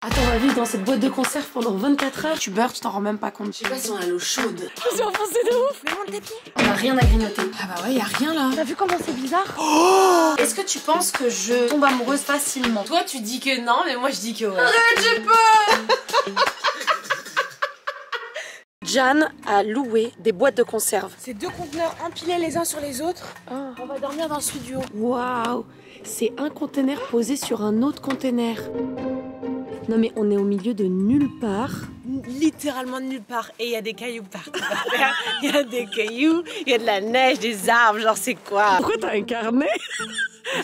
Attends, on va vivre dans cette boîte de conserve pendant 24 heures. Tu beurres, tu t'en rends même pas compte. Je sais pas si on a l'eau chaude. Je me suis enfoncée de ouf. Mais mon tapis. On a rien à grignoter. Ah bah ouais, y a rien là. T'as vu comment c'est bizarre? Oh, est-ce que tu penses que je tombe amoureuse facilement? Toi tu dis que non, mais moi je dis que ouais. Arrête, j'ai peur. Jan a loué des boîtes de conserve. C'est deux conteneurs empilés les uns sur les autres. Oh. On va dormir dans le studio. Waouh, c'est un conteneur posé sur un autre conteneur. Non mais on est au milieu de nulle part. Littéralement nulle part. Et il y a des cailloux partout. Il y a des cailloux, il y a de la neige, des arbres, genre c'est quoi? Pourquoi t'as un carnet?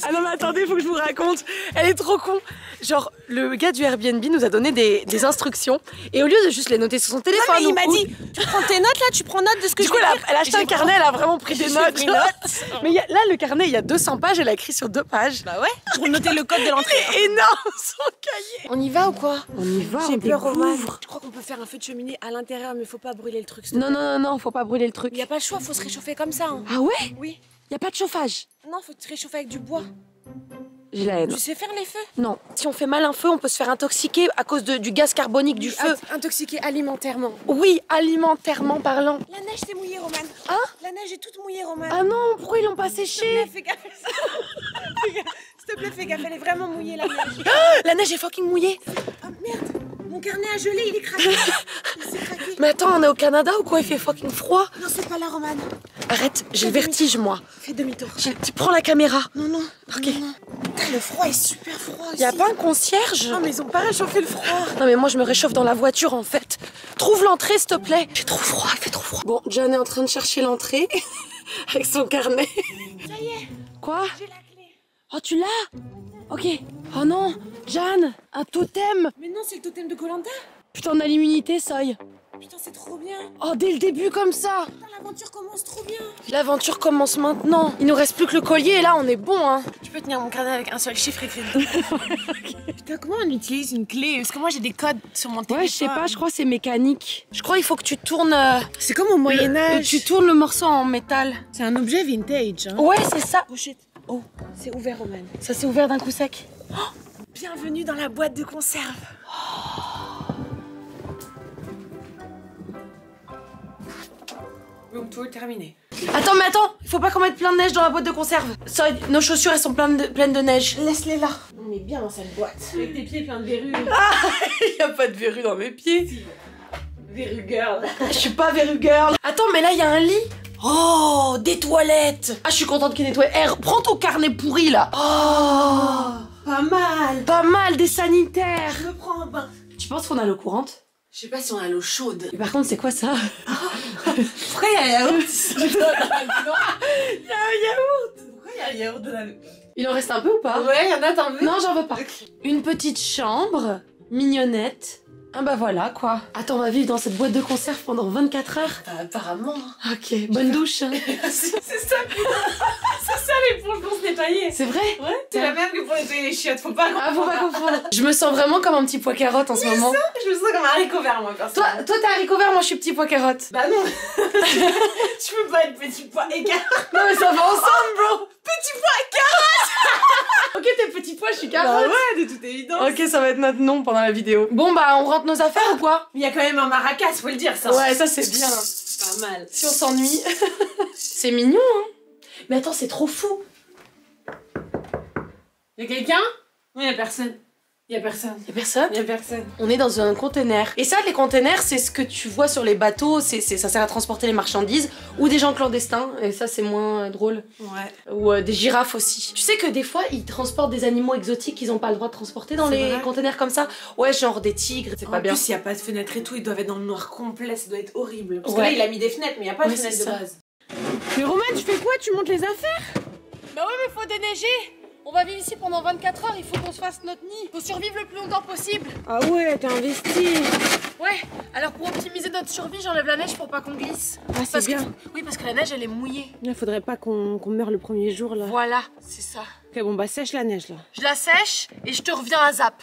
Ah non mais attendez, faut que je vous raconte. Elle est trop con. Genre, le gars du Airbnb nous a donné des instructions. Et au lieu de juste les noter sur son téléphone... Non, mais il m'a dit, tu prends tes notes là, tu prends note de ce que Du je coup, vais dire. elle a acheté un carnet, elle a vraiment pris des notes. Pris notes. Mais là, le carnet, il y a 200 pages, elle a écrit sur 2 pages. Bah ouais, pour noter le code de l'entrée. Énorme, son cahier. On y va ou quoi? On y va, J'ai on peur, Roman. découvre. Je crois qu'on peut faire un feu de cheminée à l'intérieur, mais faut pas brûler le truc. Non, non, non, non, faut pas brûler le truc. Il y a pas le choix, faut se réchauffer comme ça. Hein. Ah ouais? Oui. Y a pas de chauffage? Non, faut te réchauffer avec du bois. J'ai la haine. Tu sais faire les feux? Non. Si on fait mal un feu, on peut se faire intoxiquer à cause du gaz carbonique du feu. Intoxiqué alimentairement. Oui, alimentairement parlant. La neige t'est mouillée, Roman. Hein? La neige est toute mouillée, Roman. Ah non, pourquoi ils l'ont pas S'il te séché? plaît, fais gaffe. Fais gaffe. S'il te plaît, fais gaffe, elle est vraiment mouillée, la neige. La neige est fucking mouillée. Ah merde, mon carnet a gelé, il est craqué. Il s'est craqué. Mais attends, on est au Canada ou quoi? Il fait fucking froid. Non, c'est pas là, Roman. Arrête, j'ai le vertige moi. Fais demi-tour. Tu prends la caméra. Non, non. Ok. Non, non. Putain, le froid est super froid aussi. Y a pas un concierge? Non, mais ils ont pas réchauffé le froid. Non mais moi je me réchauffe dans la voiture en fait. Trouve l'entrée s'il te plaît. J'ai trop froid, il fait trop froid. Bon, Jan est en train de chercher l'entrée avec son carnet. Ça y est, Quoi? j'ai la clé. Oh tu l'as? Ok. Oh non, Jan, un totem. Mais non, c'est le totem de Koh-Lanta. Putain, on a l'immunité, Soy. Putain, c'est trop bien. Oh, dès le début comme ça. Putain, l'aventure commence trop bien. L'aventure commence maintenant. Il nous reste plus que le collier et là on est bon hein. Tu peux tenir mon carnet avec un seul chiffre écrit dedans. Putain, comment on utilise une clé? Parce que moi j'ai des codes sur mon téléphone. Ouais, je sais pas, je crois que c'est mécanique. Je crois qu'il faut que tu tournes... C'est comme au Moyen-Âge. Tu tournes le morceau en métal. C'est un objet vintage. Hein. Ouais, c'est ça. Oh shit. Oh, c'est ouvert, Roman. Ça s'est ouvert d'un coup sec. Bienvenue dans la boîte de conserve. Room tour terminé. Attends, mais attends, il faut pas qu'on mette plein de neige dans la boîte de conserve. Ça, nos chaussures elles sont pleines de neige. Laisse-les là. On est bien dans cette boîte. Avec tes pieds pleins de verrues. Il y a pas de verrue dans mes pieds. Verrue girl. Je suis pas verrue girl. Attends, mais là il y a un lit. Oh, des toilettes. Ah, je suis contente qu'il y ait des toilettes. Eh, prends ton carnet pourri là. Oh, Pas mal. pas mal, des sanitaires. Je me prends un bain. Tu penses qu'on a l'eau courante? Je sais pas si on a l'eau chaude. Et par contre, c'est quoi ça? Pourquoi il y a un yaourt? Il y a un yaourt. Pourquoi il y a un yaourt dans la... Il en reste un peu ou pas? Ouais, y en a, t'en veux? Non, j'en veux pas. Une petite chambre, mignonnette. Ah bah voilà quoi. Attends, on va vivre dans cette boîte de conserve pendant 24 heures. Apparemment. Ok, bonne douche. Hein. C'est ça, putain. C'est ça l'éponge pour se nettoyer. C'est vrai? Ouais, c'est la même que pour nettoyer les chiottes, faut pas confondre. Ah, faut pas confondre. Je me sens vraiment comme un petit pois carotte en ce moment. Ça, je me sens comme un haricot vert, moi, personnellement. Toi t'es haricot vert, moi je suis petit pois carotte. Bah non. Tu peux pas être petit pois et carotte. Non mais ça va ensemble, bro. Petit pois et carotte. Ok, t'es petit pois, je suis Bah carotte. ouais, de toute évidence. Ok, ça va être notre nom pendant la vidéo. Bon bah, on rentre nos affaires ou quoi? Il y a quand même un maracas, faut le dire, ça. Ouais, ça c'est bien. Pas mal. Si on s'ennuie. C'est mignon, hein. Mais attends, c'est trop fou. Y'a quelqu'un? Non, y'a personne. Y'a personne. Y'a personne? Y'a personne. On est dans un container. Et ça, les containers, c'est ce que tu vois sur les bateaux. Ça sert à transporter les marchandises ou des gens clandestins. Et ça, c'est moins drôle. Ouais. Ou des girafes aussi. Tu sais que des fois, ils transportent des animaux exotiques qu'ils n'ont pas le droit de transporter dans C'est les vrai containers comme ça. Ouais, genre des tigres, c'est pas bien. En plus, y a pas de fenêtre et tout, ils doivent être dans le noir complet, ça doit être horrible. Parce que Ouais. là, il a mis des fenêtres, mais y a pas de Ouais, fenêtre c'est de ça. base. Mais Roman, tu fais quoi? Tu montes les affaires? Bah ouais, mais faut déneiger. On va vivre ici pendant 24 heures, il faut qu'on se fasse notre nid. Faut survivre le plus longtemps possible. Ah ouais, t'es investi. Ouais, alors pour optimiser notre survie, j'enlève la neige pour pas qu'on glisse. Ah, c'est Parce bien. que, oui, parce que la neige, elle est mouillée. Là, faudrait pas qu'on meure le premier jour, là. Voilà, c'est ça. Ok, bon bah sèche la neige là. Je la sèche et je te reviens à zap.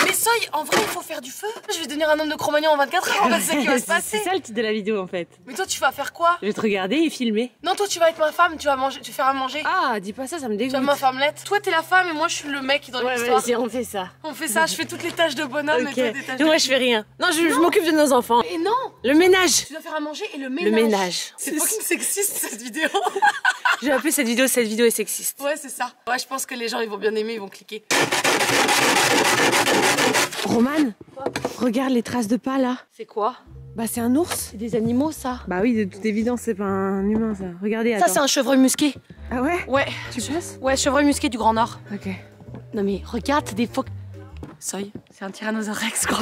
Mais Soy, en vrai, il faut faire du feu. Je vais devenir un homme de Cro-Magnon en 24 heures, on va ce qui va se passer. C'est ça le titre de la vidéo en fait. Mais toi, tu vas faire quoi? Je vais te regarder et filmer. Non, toi, tu vas être ma femme, tu vas manger, tu vas faire à manger. Ah, dis pas ça, ça me Tu dégoûte. vas ma femmelette. Toi, t'es la femme et moi, je suis le mec dans l'histoire. Vas-y, on fait ça. On fait ça, je fais toutes les tâches de bonhomme et toi des tâches Et moi, je fais rien. Non, je m'occupe de nos enfants. Et non, Le ménage. tu dois faire à manger et le ménage. Le ménage. C'est fucking sexiste cette vidéo. Je vais appeler cette vidéo est sexiste. Ouais, c'est ça. Ouais, je pense que les gens ils vont bien aimer, ils vont cliquer. Romane, regarde les traces de pas là. C'est quoi? Bah c'est un ours. C'est des animaux ça. Bah oui, de toute évidence, c'est pas un humain ça. Regardez, Ça attends. c'est un chevreuil musqué. Ah ouais? Ouais. Tu penses? Ouais, chevreuil musqué du Grand Nord. Ok. Non mais regarde, c'est des phoques. Soy, c'est un tyrannosaure rex quoi.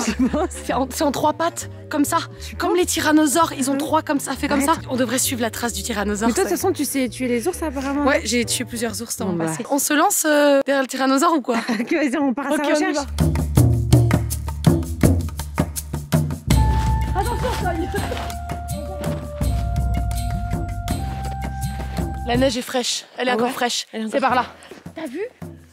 C'est en 3 pattes, comme ça. Comme les tyrannosaures, ils ont 3 comme ça, fait comme ça. On devrait suivre la trace du tyrannosaure. Mais toi de toute Soy. façon tu sais tuer les ours apparemment. Ouais, j'ai tué plusieurs ours dans Bon, mon bah. passé. On se lance derrière le tyrannosaure ou quoi? Ok, vas-y, on part à Ok, sa on y recherche. va. Attention, Soy. La neige est fraîche, elle est Ah encore ouais, fraîche. elle est encore C'est par là.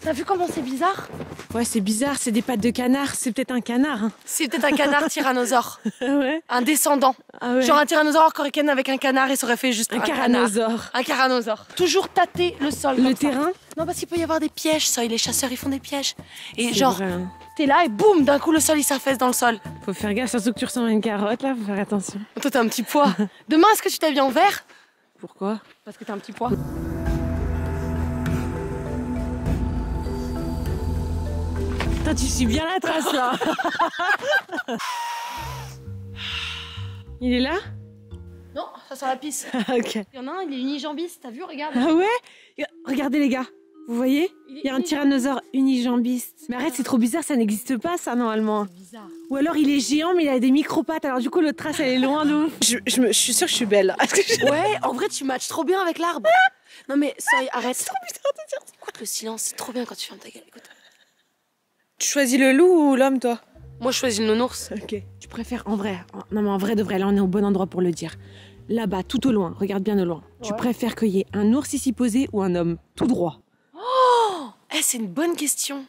T'as vu comment c'est bizarre? Ouais, c'est bizarre, c'est des pattes de canard. C'est peut-être un canard. Hein. C'est peut-être un canard tyrannosaure. Ah ouais? Un descendant. Ah ouais. Genre un tyrannosaure coréen avec un canard et ça aurait fait juste un un canard. caranosaure. Un caranosaure. Toujours tâter le sol. Le comme ça. terrain? Non, parce qu'il peut y avoir des pièges, Soy. Les chasseurs, ils font des pièges. Et C'est genre, vrai, hein. t'es là et boum, d'un coup, le sol, il s'affaisse dans le sol. Faut faire gaffe, surtout que tu ressembles à une carotte là, faut faire attention. Toi, t'as un petit poids. Demain, est-ce que tu t'habilles en vert? Pourquoi? Parce que t'as un petit poids. Putain, tu suis bien la trace là. Il est là? Non, ça sent la pisse. Ok. Il y en a un, il est unijambiste. T'as vu, regarde. Ah ouais? Regardez les gars, vous voyez? Il est Il y a un tyrannosaure unijambiste. Mais arrête, c'est trop bizarre, ça n'existe pas ça normalement. C'est bizarre. Ou alors il est géant mais il a des micro-pattes, alors du coup l'autre trace elle est loin de ouf. Je suis sûre que je suis belle. Ouais, en vrai, tu matches trop bien avec l'arbre. Non, mais Soy, arrête. C'est trop bizarre de dire ça. Le silence, c'est trop bien quand tu fermes ta gueule. Écoute. Tu choisis le loup ou l'homme toi? Moi, je choisis le nounours. Ok. Tu préfères en vrai, non mais en vrai de vrai, là on est au bon endroit pour le dire. Là-bas, tout au loin, regarde bien au loin. Tu Ouais. préfères qu'il y ait un ours ici posé ou un homme tout droit? Eh, c'est une bonne question.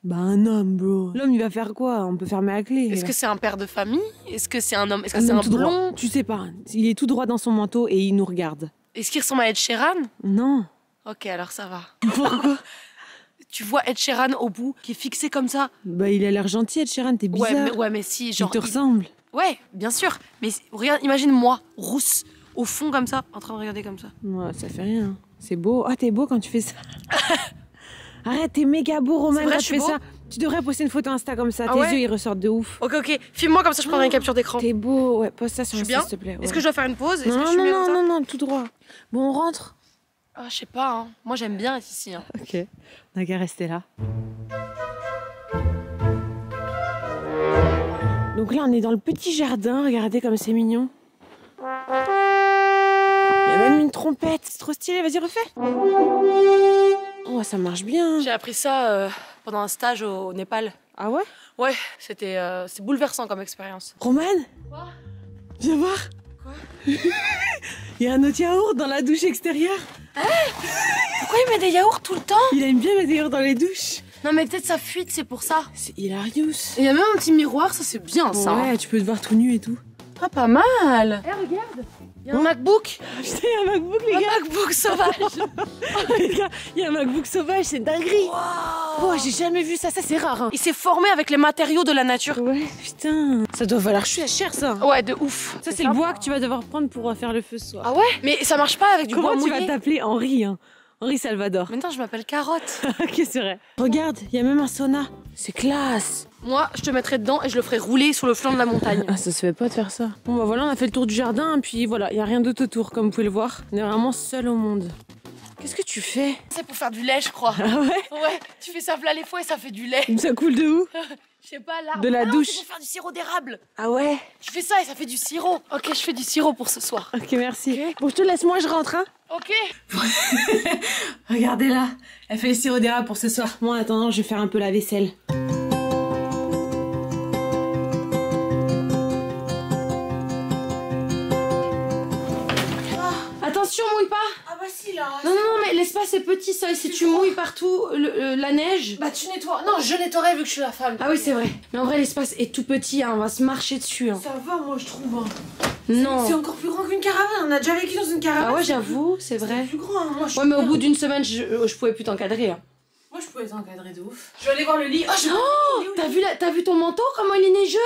Bah un homme, bro. L'homme il va faire quoi? On peut fermer la clé. Est-ce que c'est un père de famille? Est-ce que c'est un homme? Est-ce que un c'est homme un tout droit? blond? Tu sais pas. Il est tout droit dans son manteau et il nous regarde. Est-ce qu'il ressemble à Ed Sheeran? Non. Ok, alors ça va. Pourquoi? Tu vois Ed Sheeran au bout, qui est fixé comme ça? Bah il a l'air gentil, Ed Sheeran, t'es bizarre. Ouais, mais si, Il genre. te ressemble. Ouais, bien sûr. Mais regarde, imagine moi, rousse, au fond comme ça, en train de regarder comme ça. Ouais, ça fait rien. C'est beau. Ah, t'es beau quand tu fais ça. Arrête, t'es méga beau, Roman, C'est vrai, quand je tu suis fais beau ça. Tu devrais poster une photo Insta comme ça. Ah Tes ouais yeux, ils ressortent de ouf. Ok, filme-moi comme ça, je prendrai une capture d'écran. T'es beau. Ouais, poste ça sur Je suis Insta, bien? s'il te plaît. Est-ce ouais. que je dois faire une pause? Est-ce Non, que je suis non, mieux non, comme ça? non, non, tout droit. Bon, on rentre. Ah, je sais pas, hein. Moi j'aime bien être ici. Hein. Ok. On a qu'à rester là. Donc là, on est dans le petit jardin. Regardez comme c'est mignon. Il y a même une trompette. C'est trop stylé. Vas-y, refais. Oh, ça marche bien. J'ai appris ça pendant un stage au Népal. Ah ouais? Ouais, c'est bouleversant comme expérience. Roman? Quoi? Viens voir. Quoi? Il y a un autre yaourt dans la douche extérieure. Pourquoi il met des yaourts tout le temps? Il aime bien mettre des yaourts dans les douches. Non mais peut-être ça fuite, c'est pour ça. C'est hilarious. Et il y a même un petit miroir, ça c'est bien ça. Ouais, tu peux te voir tout nu et tout. Ah, pas mal. Eh, regarde. Il y a un MacBook. Putain, il y a un MacBook, les Un gars. MacBook sauvage. Les gars, il y a un MacBook sauvage, c'est dinguerie. Wow. Oh, j'ai jamais vu ça, ça c'est rare. Hein. Il s'est formé avec les matériaux de la nature. Ouais, putain. Ça doit valoir cher ça. Ouais, de ouf. Ça c'est le bois que tu vas devoir prendre pour faire le feu ce soir. Ah ouais? Mais ça marche pas avec du Comment bois tu vas mouillé. t'appeler Henri hein? Henri Salvador. Maintenant, je m'appelle Carotte. Ok, c'est vrai. Regarde, il y a même un sauna. C'est classe. Moi, je te mettrais dedans et je le ferais rouler sur le flanc de la montagne. Ah, ça se fait pas de faire ça. Bon bah voilà, on a fait le tour du jardin, puis voilà, il y a rien d'autre autour, comme vous pouvez le voir. On est vraiment seul au monde. Qu'est-ce que tu fais? C'est pour faire du lait, je crois. Ah ouais? Ouais, tu fais ça plat les fois et ça fait du lait. Ça coule de où? Je sais pas, là. De la douche. C'est pour faire du sirop d'érable. Ah ouais? Tu fais ça et ça fait du sirop. Ok, je fais du sirop pour ce soir. Ok, merci. Ok. Bon, je te laisse, moi je rentre, hein. Ok. Regardez là, elle fait le sirop d'érable pour ce soir. Moi en attendant, je vais faire un peu la vaisselle. Attention, mouille pas. Ah bah si là. Non, mais laisse pas c'est petit ça. Et si tu mouilles partout la neige. Bah tu nettoies. Non, je nettoierai vu que je suis la femme. Ah oui, c'est vrai. Mais en vrai, l'espace est tout petit, hein, on va se marcher dessus. Hein. Ça va, moi je trouve. Hein. Non. C'est encore plus grand qu'une caravane. On a déjà vécu dans une caravane. Ah ouais, j'avoue, c'est vrai. C'est plus grand. Hein. Moi, ouais, mais au bout d'une semaine, je pouvais plus t'encadrer. Hein. Moi, je pouvais t'encadrer de ouf. Je vais aller voir le lit. Oh, t'as vu ton manteau, comment il est neigeux?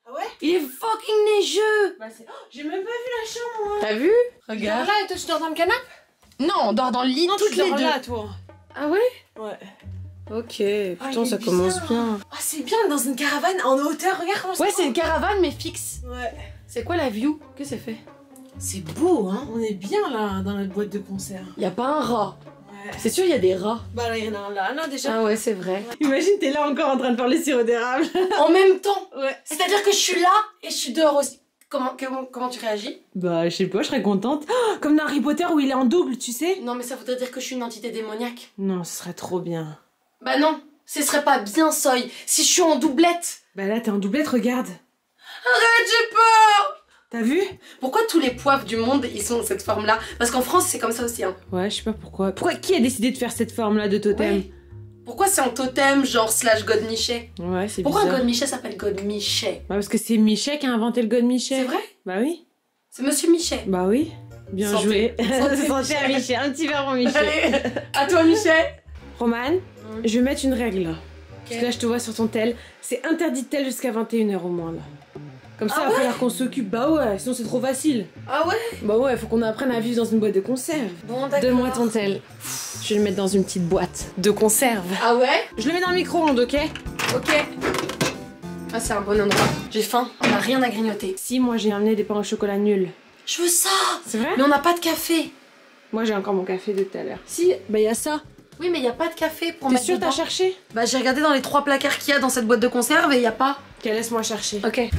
Ah ouais? Il est fucking neigeux. Bah j'ai même pas vu la chambre, moi. T'as vu? Regarde. Là, et toi, tu dors dans le canapé? Non, on dort dans le lit non, toutes tu les dors deux. là, toi. Ah ouais? Ouais. Ok, Ah, putain, ça commence bien. Ah, c'est bien dans une caravane en hauteur, regarde comment ouais, c'est une caravane, mais fixe. Ouais. C'est quoi la view? Qu'est-ce que c'est fait? C'est beau, hein. On est bien là, dans notre boîte de concert. Y a pas un rat. Ouais. C'est sûr, il y a des rats. Bah là, il y en a un là, déjà. Ah ouais, c'est vrai. Imagine, t'es là encore en train de faire le sirop d'érable. En même temps. Ouais. C'est-à-dire que je suis là et je suis dehors aussi. Comment tu réagis? Bah, je sais pas, je serais contente. Oh, comme dans Harry Potter où il est en double, tu sais. Non, mais ça voudrait dire que je suis une entité démoniaque. Non, ce serait trop bien. Bah non, ce serait pas bien, Soy. Si je suis en doublette. Bah là, t'es en doublette, regarde. Arrête, j'ai peur. T'as vu? Pourquoi tous les poivres du monde, ils sont de cette forme-là? Parce qu'en France, c'est comme ça aussi, hein. Ouais, je sais pas pourquoi. Qui a décidé de faire cette forme-là de totem? Ouais. Pourquoi c'est en totem, genre / God Michet? Ouais, c'est Pourquoi bizarre. un God Michet s'appelle God Michet? Bah parce que c'est Michet qui a inventé le God Michet. C'est vrai? Bah oui. C'est Monsieur Michet. Bah oui. Bien Santé. joué. Santé. Santé à Michet. Un petit verre en Michet. Allez, à toi Michet. Romane, je vais mettre une règle là. Parce que là, je te vois sur ton tel. C'est interdit de tel jusqu'à 21h au moins là. Comme ça, il va falloir qu'on s'occupe. Bah ouais, sinon c'est trop facile. Ah ouais? Bah ouais, faut qu'on apprenne à vivre dans une boîte de conserve. Bon, d'accord. Donne-moi ton tel. Je vais le mettre dans une petite boîte de conserve. Ah ouais? Je le mets dans le micro-ondes, ok? Ok. Ah, c'est un bon endroit. J'ai faim, on a rien à grignoter. Si, moi j'ai amené des pains au chocolat nuls. Je veux ça. C'est vrai? Mais on n'a pas de café. Moi j'ai encore mon café de tout à l'heure. Si, bah y a ça. Oui, mais il y a pas de café pour T'es mettre sûre dedans. t'as cherché? Bah, j'ai regardé dans les 3 placards qu'il y a dans cette boîte de conserve et il y a pas. Ok, laisse-moi chercher. Ok. Et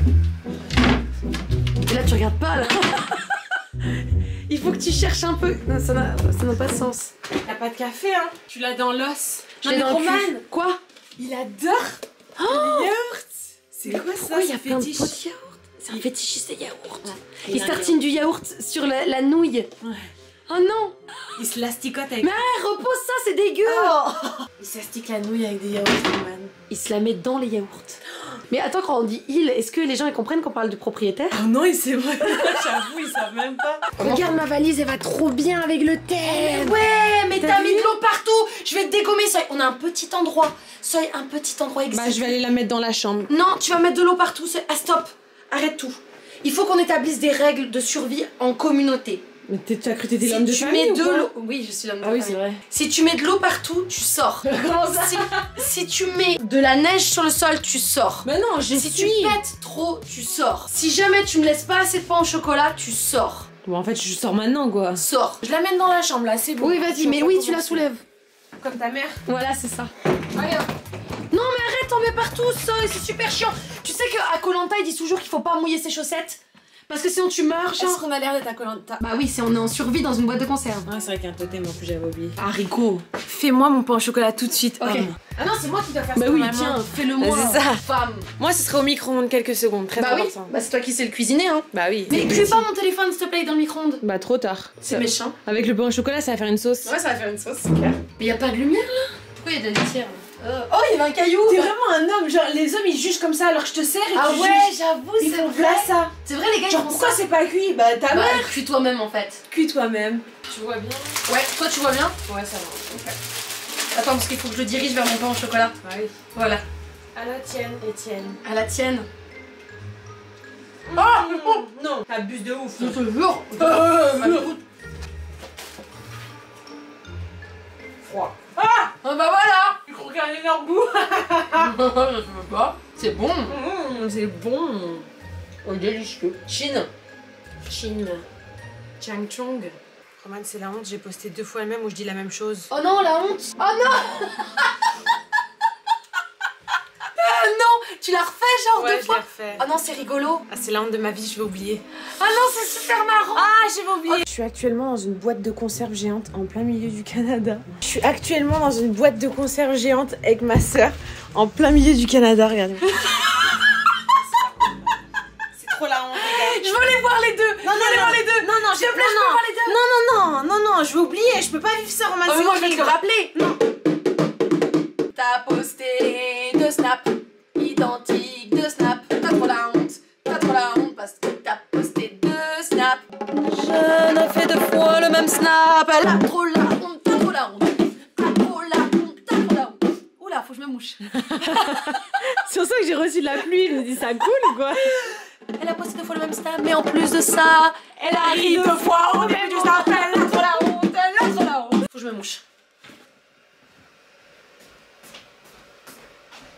là, tu regardes pas, là. Il faut que tu cherches un peu. Non, ça n'a pas de sens. T'as pas de café, hein? Tu l'as dans l'os. Je l'ai dans le cul. Quoi? Il adore les yaourts. C'est quoi ça? Pourquoi il y a plein de pots de yaourt? C'est un fétichiste des yaourts. Il se tartine du yaourt sur la nouille. Ouais. Oh non! Il se l'asticote avec... Mais repose ça, c'est dégueu! Il s'astique la nouille avec des yaourts, man. Il se la met dans les yaourts. Mais attends, quand on dit il, est-ce que les gens ils comprennent qu'on parle du propriétaire? Oh non, c'est vrai. J'avoue, ils savent même pas. Regarde, ma valise, elle va trop bien avec le thème. Ouais, mais t'as mis de l'eau partout. Je vais te dégommer, Soy. On a un petit endroit. Soy, un petit endroit exact. Bah, je vais aller la mettre dans la chambre. Non, tu vas mettre de l'eau partout. Ah, stop. Arrête tout. Il faut qu'on établisse des règles de survie en communauté. Mais tu as cru que t'étais l'homme de famille mets ou de quoi? l'eau... Oui, je suis l'homme de Ah oui, famille. c'est vrai. Si tu mets de l'eau partout, tu sors. si tu mets de la neige sur le sol, tu sors. Mais non, Si tu pètes trop, tu sors. Si jamais tu ne laisses pas assez de pain au chocolat, tu sors. Bon, en fait, je sors maintenant, quoi. Sors. Je la mène dans la chambre, là, c'est bon. Oui, vas-y, mais oui, tu la soulèves. Comme ta mère. Voilà, c'est ça. Allez, hop. Non, mais arrête, t'en mets partout, Soy, c'est super chiant. Tu sais qu'à Koh-Lanta, ils disent toujours qu'il faut pas mouiller ses chaussettes. Parce que sinon tu meurs, genre. Est-ce qu'on a l'air d'être à Koh-Lanta? Bah oui, on est en survie dans une boîte de conserve. Ah, c'est vrai qu'il y a un totem en plus, j'avais oublié. Haricot. Fais-moi mon pain au chocolat tout de suite. Ok. homme. Ah non, c'est moi qui dois faire Bah ça. oui, normalement. tiens, fais-le-moi. C'est ça. Femme. Moi, ce serait au micro-ondes quelques secondes, très Bah oui, important. bah c'est toi qui sais le cuisiner, hein. Bah oui. Mais cuis pas mon téléphone, s'il te plaît, dans le micro-ondes. Bah trop tard. C'est méchant. Avec le pain au chocolat, ça va faire une sauce. Ouais, ça va faire une sauce, c'est clair. Mais y a pas de lumière là? Pourquoi y a de la litière? Oh, il y avait un caillou. T'es vraiment un homme, genre les hommes ils jugent comme ça alors que je te sers et Ah tu ouais, juges. j'avoue, Ils c'est font vrai. là ça. C'est vrai, les gars, Genre ils font pourquoi ça. c'est pas cuit? Bah ta mère. Cuis toi-même en fait. Cuis toi-même. Tu vois bien? Ouais, toi tu vois bien? Ouais, ça va. Ok. Attends, parce qu'il faut que je le dirige vers mon pain au chocolat. Ah oui. Voilà. À la tienne, Étienne. À la tienne. Non, t'abuses de ouf. Je te jure. Froid. Ah bah voilà. Tu crois qu'il y a un énorme goût? Je veux pas. C'est bon. C'est bon. Oh, délicieux. Chine. Chine. Chang Chong. Roman, c'est la honte, j'ai posté 2 fois le même où je dis la même chose. Oh non, la honte. Oh non. Non, tu l'as refait genre Ouais, 2 je fois. l'ai refait. Oh non, c'est rigolo. Ah, c'est la honte de ma vie, je vais oublier. Ah non, c'est super marrant. Ah, j'avais oublié. Je suis actuellement dans une boîte de conserve géante en plein milieu du Canada. Je suis actuellement dans une boîte de conserve géante avec ma sœur en plein milieu du Canada, regardez. C'est trop la honte, les gars. Je veux les voir les deux. Non, je veux les voir les deux. Non, non, S'il te plaît, je peux voir les deux Non, je vais oublier, je peux pas vivre ça, Roman. Oh, mais moi je vais te le rappeler. Non. T'as posté 2 snaps identiques, 2 snaps. T'as trop la honte parce que t'as posté 2 snaps. Je n'ai fait 2 fois le même snap. Elle a trop la honte, t'as trop la honte. T'as trop la honte, t'as trop la honte. Oula, faut que je me mouche. C'est pour ça que j'ai reçu de la pluie, je me dis ça coule ou quoi? Elle a posté 2 fois le même snap, mais en plus de ça, elle a ri 2 fois au début du snap. Elle a trop la honte, elle a trop la honte. Faut que je me mouche.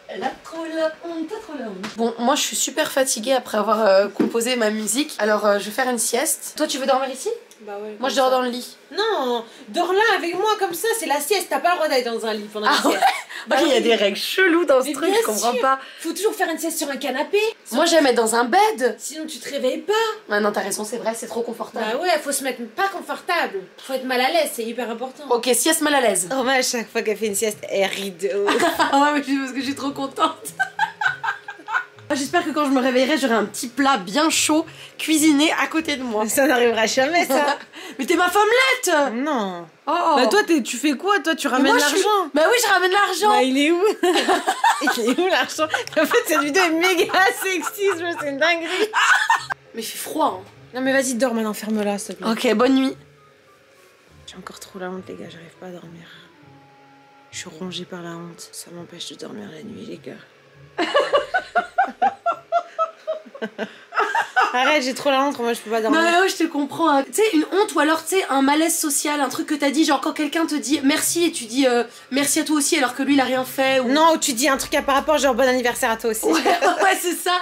Elle a trop la honte, t'as trop la honte. Bon, moi je suis super fatiguée après avoir composé ma musique. Alors je vais faire une sieste. Toi tu veux dormir ici? Bah ouais. Moi je dors dans le lit. Non, dors là avec moi comme ça, c'est la sieste. T'as pas le droit d'aller dans un lit pendant la sieste. Ouais. Bah, il y a des règles cheloues dans ce truc, je comprends pas. Faut toujours faire une sieste sur un canapé. Moi j'aime être dans un bed. Sinon tu te réveilles pas. Ouais, non, t'as raison, c'est vrai, c'est trop confortable. Bah ouais, faut se mettre pas confortable. Faut être mal à l'aise, c'est hyper important. Ok, sieste mal à l'aise. Romain, à chaque fois qu'elle fait une sieste, elle rit de ouf. Ah ouais, mais c'est parce que je suis trop contente. J'espère que quand je me réveillerai, j'aurai un petit plat bien chaud, cuisiné à côté de moi. Ça n'arrivera jamais, ça. Mais t'es ma femmelette. Non. Oh. Bah toi, tu fais quoi? Toi, tu ramènes l'argent. Bah oui, je ramène l'argent. Bah il est où? Il est où l'argent? En fait, cette vidéo est méga sexy, c'est une dinguerie. Mais il fait froid, hein. Non mais vas-y, dors maintenant, ferme-la, s'il te plaît. Ok, bonne nuit. J'ai encore trop la honte, les gars, j'arrive pas à dormir. Je suis rongée par la honte. Ça m'empêche de dormir la nuit, les gars. Arrête, j'ai trop la honte, moi je peux pas dormir. Non mais ouais, je te comprends. Hein. Tu sais, une honte ou alors tu sais, un malaise social, un truc que t'as dit, genre quand quelqu'un te dit merci et tu dis merci à toi aussi alors que lui il a rien fait. Ou... Non, ou tu dis un truc à par rapport, genre bon anniversaire à toi aussi. Ouais, c'est ça.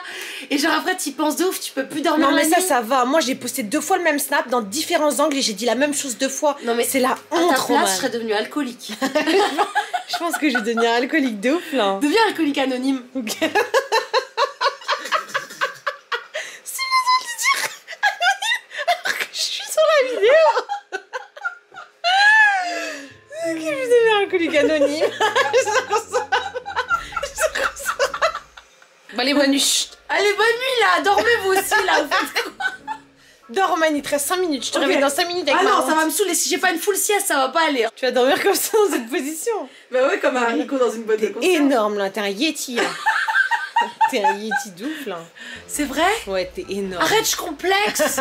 Et genre après t'y penses de ouf, tu peux plus dormir. Non mais la nuit. ça va. Moi j'ai posté 2 fois le même snap dans différents angles et j'ai dit la même chose 2 fois. Non mais c'est la honte. À ta place, je serais devenue alcoolique. Je pense que je vais devenir alcoolique de ouf là. Deviens alcoolique anonyme. Ok. Ok, je deviens alcoolique anonyme. Bon, allez, bonne nuit. Allez, bonne nuit là, dormez vous aussi là. Dors, Roman, il te reste 5 minutes. Je te réveille dans 5 minutes avec Ah ma non, honte. ça va me saouler. Si j'ai pas une full sieste, ça va pas aller. Tu vas dormir comme ça dans cette position. Bah ouais, comme un haricot dans une boîte de T'es conserve. énorme là, t'es un yeti là. T'es un yeti d'ouf là. C'est vrai? Ouais, t'es énorme. Arrête, je complexe.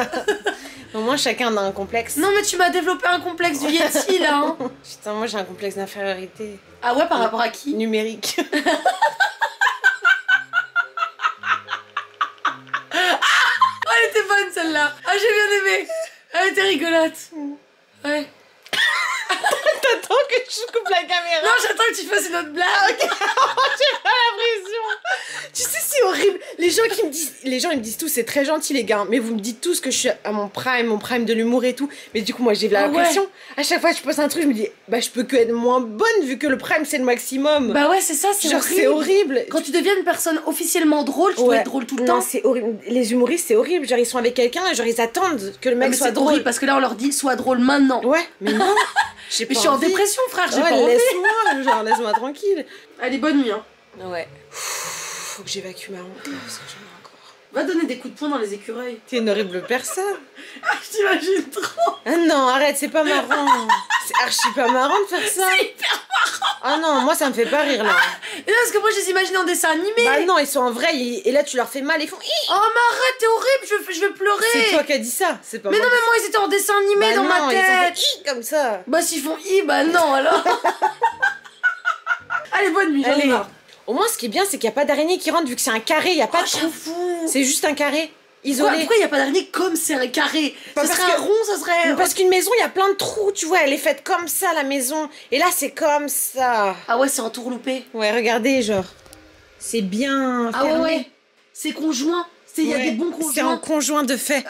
Au moins chacun a un complexe. Non mais tu m'as développé un complexe du yeti là. Hein. Putain, moi j'ai un complexe d'infériorité. Ah ouais, par rapport à qui? Numérique. Elle était bonne celle-là. Ah, j'ai bien aimé. Elle était rigolote. Ouais. T'attends que je coupe la caméra. Non, j'attends que tu fasses une autre blague. Ok. J'ai pas l'impression. Tu sais, c'est horrible. Les gens ils me disent tout, c'est très gentil les gars, mais vous me dites tous que je suis à mon prime de l'humour et tout. Mais du coup, moi j'ai l'impression. Ouais. À chaque fois que je poste un truc, je me dis, bah je peux que être moins bonne vu que le prime c'est le maximum. Bah ouais, c'est ça, c'est horrible. C'est horrible. Quand tu deviens une personne officiellement drôle, tu dois être drôle tout le temps. Non, c'est horrible. Les humoristes, c'est horrible. Genre, ils sont avec quelqu'un et genre, ils attendent que le mec soit drôle. Horrible parce que là, on leur dit, sois drôle maintenant. Ouais, mais non. Mais je suis en dépression, frère, j'ai pas envie. Laisse-moi, genre, laisse-moi tranquille. Allez, bonne nuit, hein. Ouais. Faut que j'évacue ma honte, là, parce que j'en ai encore. Va donner des coups de poing dans les écureuils. T'es une horrible personne. Ah, je t'imagine trop. Ah non, arrête, c'est pas marrant. C'est archi pas marrant de faire ça. C'est hyper marrant. Ah non, moi, ça me fait pas rire, là. Et là, parce que moi, je les imagine en dessin animé. Bah non, ils sont en vrai, et là, tu leur fais mal, ils font... Oh, mais arrête, t'es horrible, je vais pleurer. C'est toi qui as dit ça, c'est pas mais moi. Mais non, mais moi, ils étaient en dessin animé dans ma tête. Ils ont fait comme ça. Bah, s'ils font bah non, alors. Allez, bonne nuit, j'en ai marre. Au moins, ce qui est bien, c'est qu'il n'y a pas d'araignée qui rentre, vu que c'est un carré, il n'y a pas de trou. C'est juste un carré, isolé. Pourquoi il n'y a pas d'araignée comme c'est un carré? Ça serait un rond, ça serait... Mais parce qu'une maison, il y a plein de trous, tu vois, elle est faite comme ça, la maison. Et là, c'est comme ça. Ah ouais, c'est entourloupé. Ouais, regardez, genre. C'est bien fermé. Ah ouais, c'est conjoint. Il y a des bons conjoints. C'est en conjoint de fait.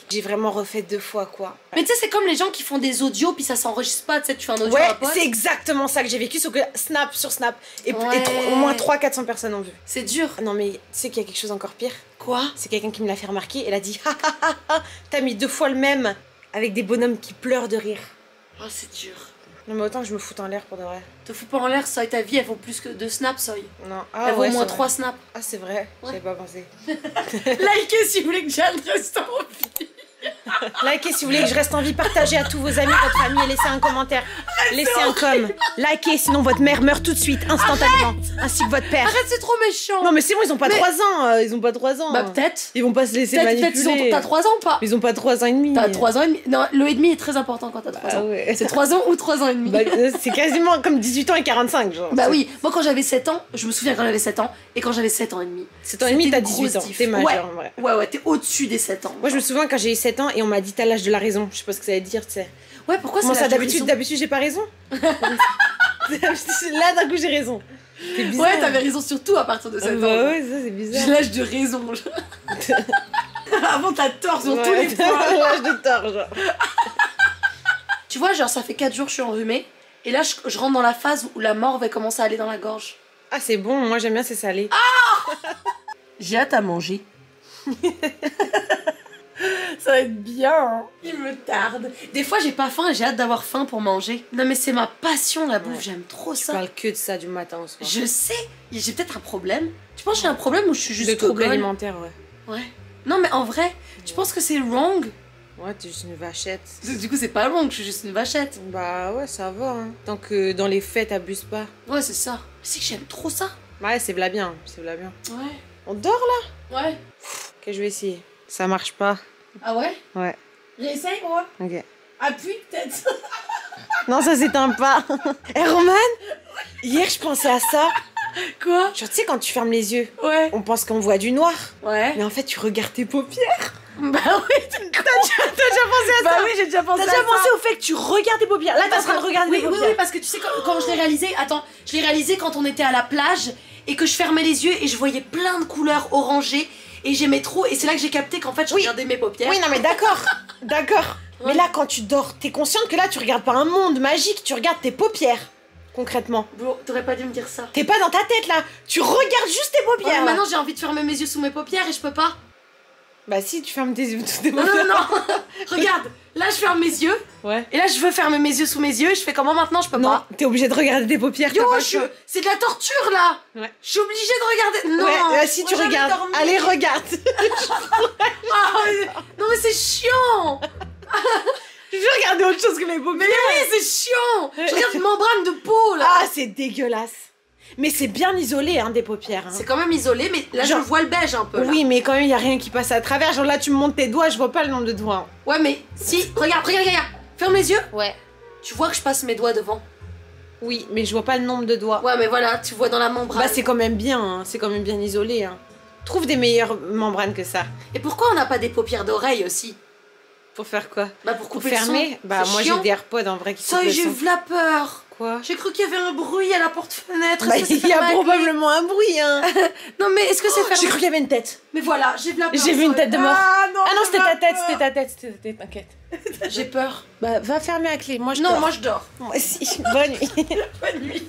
J'ai vraiment refait 2 fois, quoi. Mais tu sais, c'est comme les gens qui font des audios puis ça s'enregistre pas, tu sais, tu fais un audio ouais, à un pote. C'est exactement ça que j'ai vécu, sauf que snap sur snap. Et au moins 300-400 personnes ont vu. C'est dur. Non, mais tu sais qu'il y a quelque chose encore pire. Quoi? C'est quelqu'un qui me l'a fait remarquer. Elle a dit t'as mis 2 fois le même avec des bonhommes qui pleurent de rire. Oh, c'est dur. Non, mais autant que je me foute en l'air pour de vrai. Te fous pas en l'air, Soy, ta vie elle vaut plus que 2 snaps, Soy. Non, elle vaut au moins 3 snaps. Ah, c'est vrai, j'avais pas pensé. Likez si vous voulez que j'aille le restaurant. Likez si vous voulez que je reste en vie, partagez à tous vos amis, votre famille et laissez un commentaire. Laissez un com. Likez, sinon votre mère meurt tout de suite, instantanément. Ainsi que votre père. Arrête, c'est trop méchant. Non mais c'est bon, ils ont pas 3 ans. Ils ont pas 3 ans. Bah peut-être. Ils vont pas se laisser manipuler. T'as 3 ans ou pas? Ils ont pas 3 ans et demi. T'as 3 ans et demi. Non, le et demi est très important quand t'as 3 ans. Ouais. C'est 3 ans ou 3 ans et demi. Bah, c'est quasiment comme 18 ans et 45 genre. Bah oui, moi quand j'avais 7 ans, je me souviens quand j'avais 7 ans, et quand j'avais 7 ans et demi. 7 ans et demi, t'as 18 ans. T'es majeur, en vrai. Ouais, t'es au-dessus des 7 ans. Moi je me souviens quand j'ai eu 7 ans et on m'a dit t'as l'âge de la raison. Je sais pas ce que ça veut dire, tu sais. Ouais, pourquoi Comment c'est ça l'âge de raison? d'habitude j'ai pas raison. Là d'un coup j'ai raison. C'est bizarre. Ouais, t'avais raison sur tout à partir de 7 ans. Bah ouais, ça c'est bizarre. J'ai l'âge de raison. Avant t'as tort sur tous les points. L'âge de tort, genre. Tu vois, genre ça fait 4 jours que je suis enrhumée, et là je rentre dans la phase où la mort va commencer à aller dans la gorge. Ah c'est bon, moi j'aime bien, c'est salé. J'ai hâte à manger. Ça va être bien, hein. Il me tarde. Des fois j'ai pas faim et j'ai hâte d'avoir faim pour manger. Non mais c'est ma passion la bouffe, j'aime trop Je ça. parle que de ça du matin au soir. Je sais, j'ai peut-être un problème. Tu penses que j'ai un problème ou je suis juste De troubles gogole? alimentaires, ouais. Ouais. Non mais en vrai, tu penses que c'est wrong? Ouais, t'es juste une vachette. Du coup c'est pas wrong, je suis juste une vachette. Bah ouais, ça va, hein. Tant que dans les faits, t'abuses pas. Ouais c'est ça. C'est que j'aime trop ça. Ouais, c'est v'là bien, c'est v'là bien. Ouais. On dort là? Ouais. Ok, je vais essayer. Ça marche pas. Ah ouais? Ouais. Réessaye moi. Ok. Appuie peut-être. Non, ça s'éteint pas. Eh Roman, hier je pensais à ça. Quoi? Genre, tu sais, quand tu fermes les yeux, Ouais. on pense qu'on voit du noir. Ouais. Mais en fait, tu regardes tes paupières. Bah oui, T'as déjà pensé à bah ça? oui, j'ai déjà pensé T'as à déjà ça. pensé au fait que tu regardes tes paupières? Là, t'es en train de regarder oui, tes oui, paupières. oui, parce que tu sais, quand je l'ai réalisé, attends, je l'ai réalisé quand on était à la plage et que je fermais les yeux et je voyais plein de couleurs orangées et j'aimais trop, et c'est là que j'ai capté qu'en fait je regardais mes paupières. Oui, non, mais d'accord. D'accord. Ouais. Mais là, quand tu dors, t'es consciente que là, tu regardes pas un monde magique, tu regardes tes paupières. Concrètement. Bro, t'aurais pas dû me dire ça. T'es pas dans ta tête là, tu regardes juste tes Ouais, paupières. mais là. maintenant j'ai envie de fermer mes yeux sous mes paupières et je peux pas. Bah si, tu fermes tes yeux, toutes tes Non, non, paupières. non. Regarde, là je ferme mes yeux Ouais. et là je veux fermer mes yeux sous mes yeux et je fais comment maintenant? Je peux Non, pas. t'es obligé de regarder tes paupières. Yo, t'as pas le choix. c'est de la torture là. Ouais. Je suis obligée de regarder. Non. Ouais, si je tu pourrais jamais regardes. dormir. Allez, regarde. Ah, non mais c'est chiant. Je vais regarder autre chose que mes paupières. Mais oui, c'est chiant. Je regarde une membrane de peau là. Ah, c'est dégueulasse. Mais c'est bien isolé, hein, des paupières. Hein. C'est quand même isolé, mais là Genre- je vois le beige un peu. Là. Oui, mais quand même, y a rien qui passe à travers. Genre là, tu me montes tes doigts, je vois pas le nombre de doigts. Ouais, mais si, regarde. Ferme les yeux. Ouais. Tu vois que je passe mes doigts devant. Oui, mais je vois pas le nombre de doigts. Ouais, mais voilà, tu vois dans la membrane. Bah, c'est quand même bien, hein. C'est quand même bien isolé. Hein. Trouve des meilleures membranes que ça. Et pourquoi on n'a pas des paupières d'oreille aussi? Pour faire quoi? Bah pour Pour couper le fermer? son. Bah, C'est moi, chiant. j'ai des AirPods en vrai qui Ça, coupent le j'ai son. eu la peur. Quoi? J'ai cru qu'il y avait un bruit à la porte-fenêtre. Bah, Est-ce que c'est il y a fermé avec lui? probablement un bruit, hein. Non, mais est-ce que c'est fermé? J'ai cru qu'il y avait une tête. Mais voilà, j'ai eu la peur. J'ai vu une tête de mort. Ah non, Ah non, c'était j'ai ta la tête, peur. c'était ta tête, c'était ta tête, t'inquiète. J'ai peur. Bah, va fermer la clé. Moi, je Non, dors. moi je dors. Moi aussi. Bonne nuit. Bonne nuit.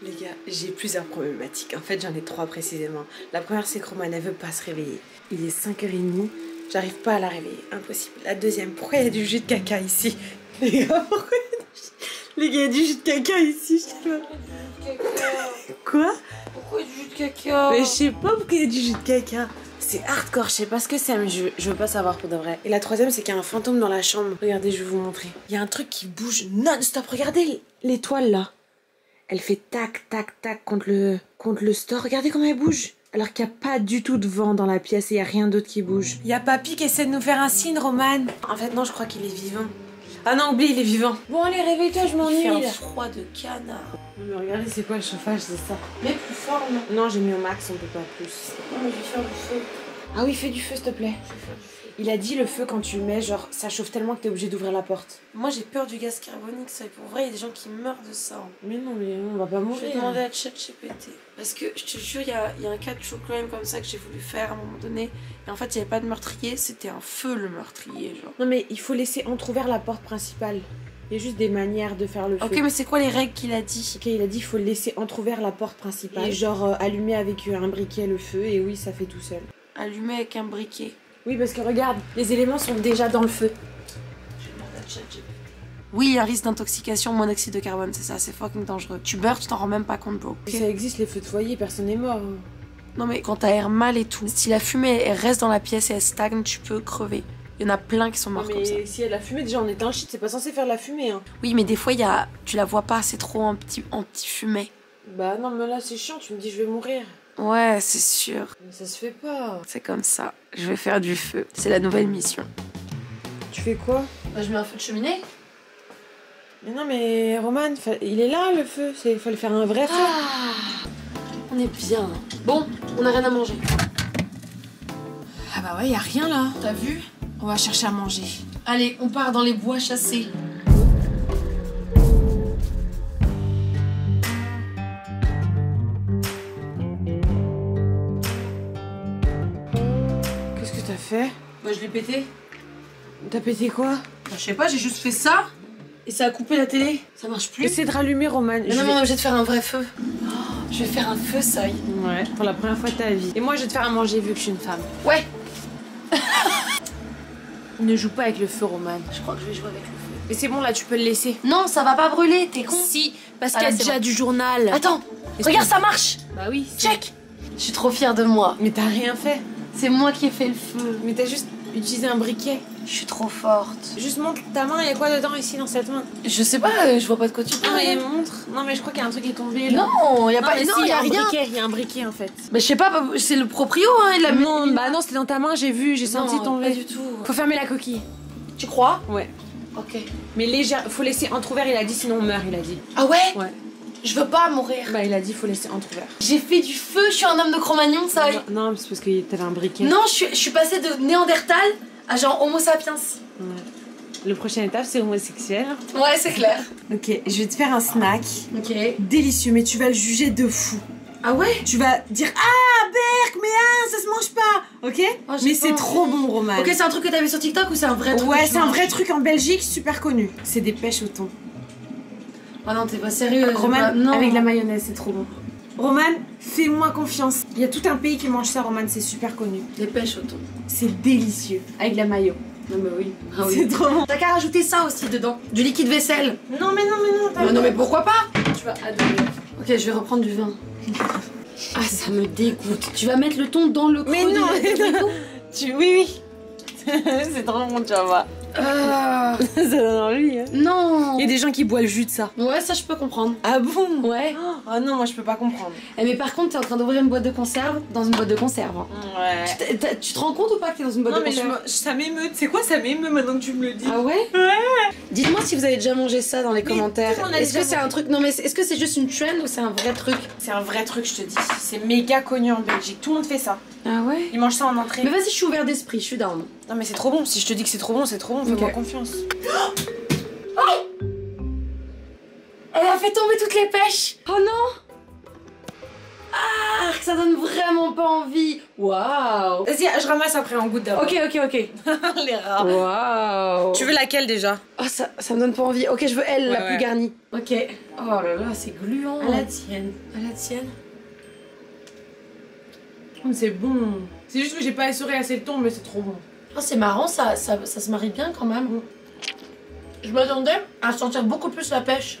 Les gars, j'ai plusieurs problématiques. En fait, j'en ai 3 précisément. La première, c'est que Roman ne veut pas se réveiller. Il est 5h30. J'arrive pas à la réveiller. Impossible. La deuxième, pourquoi il y a du jus de caca ici? Les gars, pourquoi il y a du jus de caca ici? Je sais pas. Quoi? Pourquoi du jus de caca? Mais je sais pas pourquoi il y a du jus de caca. C'est hardcore, je sais pas ce que c'est, mais je veux pas savoir pour de vrai. Et la troisième, c'est qu'il y a un fantôme dans la chambre. Regardez, je vais vous montrer. Il y a un truc qui bouge non-stop. Regardez l'étoile là. Elle fait tac, tac, tac contre le store. Regardez comment elle bouge. Alors qu'il n'y a pas du tout de vent dans la pièce et il n'y a rien d'autre qui bouge. Il y a Papy qui essaie de nous faire un signe, Roman. En fait, non, je crois qu'il est vivant. Ah non, oublie, il est vivant. Bon, allez, réveille-toi, je Il m'ennuie. fait un là. froid de canard. Non, mais regardez, c'est quoi le chauffage, c'est ça. Mais plus fort, non? Non, j'ai mis au max, on peut pas plus. Non, mais je vais faire du feu. Ah oui, fais du feu, s'il te plaît. Je vais faire du feu. Il a dit le feu quand tu le mets, genre ça chauffe tellement que t'es obligé d'ouvrir la porte. Moi j'ai peur du gaz carbonique, ça. Pour vrai, il y a des gens qui meurent de ça. Mais non, mais on va pas Je mourir. vais demander à ChatGPT. Parce que je te jure, il y a un cas de true crime comme ça que j'ai voulu faire à un moment donné. Et en fait, il n'y avait pas de meurtrier, c'était un feu le meurtrier, genre. Non mais il faut laisser entrouvert la porte principale. Il y a juste des manières de faire le feu. Ok, mais c'est quoi les règles qu'il a dit? Ok, il a dit il faut laisser entrouvert la porte principale. Et genre allumer avec un briquet le feu et oui, ça fait tout seul. Allumer avec un briquet. Oui, parce que regarde, les éléments sont déjà dans le feu. Je vais demander à ChatGPT. Oui, il y a un risque d'intoxication, monoxyde de carbone, c'est ça, c'est fucking dangereux. Tu meurs, tu t'en rends même pas compte, bro. Ok. Ça existe les feux de foyer, personne n'est mort. Non mais quand t'aères mal et tout, si la fumée elle reste dans la pièce et elle stagne, tu peux crever. Il y en a plein qui sont morts comme ça. Mais s'il y a de la fumée, déjà on est un shit, c'est pas censé faire de la fumée. Hein. Oui, mais des fois, tu la vois pas, c'est trop en petit fumet. Bah non, mais là c'est chiant, tu me dis je vais mourir. Ouais, c'est sûr. Mais ça se fait pas. C'est comme ça. Je vais faire du feu. C'est la nouvelle mission. Tu fais quoi? Bah, je mets un feu de cheminée. Mais non, mais Roman, il est là le feu. Il faut le faire un vrai feu. Ah, on est bien. Bon, on a rien à manger. Ah bah ouais, y a rien là. T'as vu? On va chercher à manger. Allez, on part dans les bois chasser. Qu'est-ce que t'as fait? Bah, je l'ai pété. T'as pété quoi? Bah, je sais pas, j'ai juste fait ça. Et ça a coupé la télé. Ça marche plus. Essaie de rallumer, Roman. Mais non, on est obligé de faire un vrai feu. Oh, je vais faire un feu, ça y est. Ouais, pour la première fois de ta vie. Et moi, je vais te faire à manger vu que je suis une femme. Ouais. Ne joue pas avec le feu, Roman. Je crois que je vais jouer avec le feu. Mais c'est bon, là, tu peux le laisser. Non, ça va pas brûler, t'es con. Si, parce Ah, qu'il y a là, c'est déjà bon. du journal. Attends, regarde, ça marche. Bah oui. Check. Je suis trop fière de moi. Mais t'as rien fait. C'est moi qui ai fait le feu. Mais t'as juste utilisé un briquet. Je suis trop forte. Juste montre ta main, il y a quoi dedans ici dans cette main? Je sais pas, je vois pas de quoi tu Ah, mais parles. montre. Non, mais je crois qu'il y a un truc qui est tombé là. Non, y a pas. mais Non, si, y a un rien. briquet, il y a un briquet en fait. Mais je sais pas, c'est le proprio, hein, il a mis. Non, bah non, c'était dans ta main, j'ai vu, j'ai senti tomber. Pas du tout. Faut fermer la coquille. Tu crois? Ouais. Ok. Mais légère, faut laisser entrouvert, il a dit, sinon on meurt, il a dit. Ah ouais? Ouais. Je veux pas mourir. Bah, il a dit, faut laisser entrouvert. J'ai fait du feu, je suis un homme de Cro-Magnon, ça y est. Non, c'est parce que t'avais un briquet. Non, je suis passée de Néandertal à genre Homo sapiens. Ouais. Le prochaine étape, c'est homosexuel. Ouais, c'est clair. Ok, je vais te faire un snack. Ok. Délicieux, mais tu vas le juger de fou. Ah ouais? Tu vas dire, ah, Berk, mais ah, ça se mange pas. Ok? Oh, j'ai mais pas c'est envie. trop bon, Roman. Ok, c'est un truc que t'as vu sur TikTok ou c'est un vrai truc? Ouais, que tu c'est un manges vrai truc en Belgique, super connu. C'est des pêches au thon. Oh non, t'es pas sérieux. Roman, non. avec la mayonnaise, c'est trop bon. Roman, fais-moi confiance. Il y a tout un pays qui mange ça, Roman, c'est super connu. Des pêches au thon. C'est délicieux. Avec la mayo. Non, mais oui. Ah C'est oui. trop bon. T'as qu'à rajouter ça aussi dedans. Du liquide vaisselle. Non, mais non, mais non. t'as Non, mais pas- pourquoi pas? Tu vas adorer. Ok, je vais reprendre du vin. Ah, ça me dégoûte. Tu vas mettre le thon dans le creux Mais non, du mais non. frigo? Oui. C'est trop bon, tu vas voir. Ah, Ça donne envie, hein. non. Il y a des gens qui boivent le jus de ça. Ouais, ça je peux comprendre. Ah bon? Ouais. Oh non, moi je peux pas comprendre. Eh, mais par contre, t'es en train d'ouvrir une boîte de conserve dans une boîte de conserve. Hein. Ouais. Tu te rends compte ou pas que t'es dans une boîte Non, de mais conserve? ça m'émeut. C'est quoi ça m'émeut maintenant que tu me le dis? Ah ouais? Ouais. Dites-moi si vous avez déjà mangé ça dans les commentaires. tout le monde a Est-ce que déjà c'est un truc. Non, mais est-ce que c'est juste une trend ou c'est un vrai truc? C'est un vrai truc, je te dis. C'est méga connu en Belgique. Tout le monde fait ça. Ah ouais? Ils mangent ça en entrée. Mais vas-y, je suis ouvert d'esprit, je suis down. Non, mais c'est trop bon. Si je te dis que c'est trop bon, c'est trop bon. Fais-moi Ok. confiance. Elle a fait tomber toutes les pêches! Oh non! Ah, ça donne vraiment pas envie! Waouh! Vas-y, je ramasse après en goutte d'abord. Ok, ok, ok. Les rats. Waouh! Tu veux laquelle déjà? Oh, ça me donne pas envie. Ok, je veux elle, la Ouais, plus ouais. garnie. Ok. Oh là là, c'est gluant. À la tienne. À la tienne. C'est bon. C'est juste que j'ai pas essoré assez le thon, mais c'est trop bon. Oh, c'est marrant, ça se marie bien quand même. Je m'attendais à sentir beaucoup plus la pêche.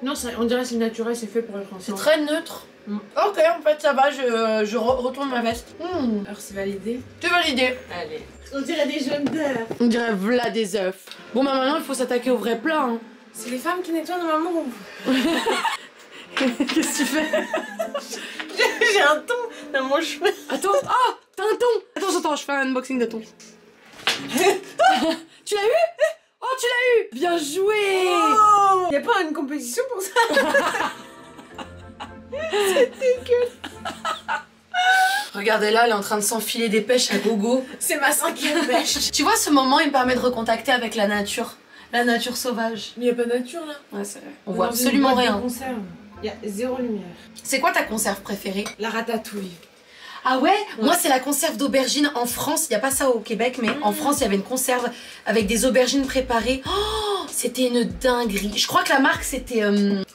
Non, on dirait que c'est naturel, c'est fait pour être C'est ensemble. très neutre. Ok, en fait, ça va, je retourne ma veste. Alors c'est validé. Tu validé. Allez. On dirait des jeunes d'œufs. On dirait v'là des œufs. Bon, bah maintenant, il faut s'attaquer au vrai plat. Hein. C'est les femmes qui nettoient normalement. Qu'est-ce que tu fais? J'ai un thon dans mon cheveu. Attends, ah, t'as un thon. Attends, je fais un unboxing de thon. Tu l'as eu? Oh, tu l'as eu. Bien joué. Oh, y a pas une compétition pour ça? C'est dégueulasse. Regardez là, elle est en train de s'enfiler des pêches à gogo. C'est ma 5e pêche. Tu vois, ce moment, il me permet de recontacter avec la nature. La nature sauvage. Mais y a pas de nature là. Ouais, c'est vrai. On est voit dans une absolument boîte de rien. conserve. Y a zéro lumière. C'est quoi ta conserve préférée? La ratatouille. Ah ouais? Moi, c'est la conserve d'aubergines en France. Il n'y a pas ça au Québec, mais en France, il y avait une conserve avec des aubergines préparées. Oh, c'était une dinguerie. Je crois que la marque, c'était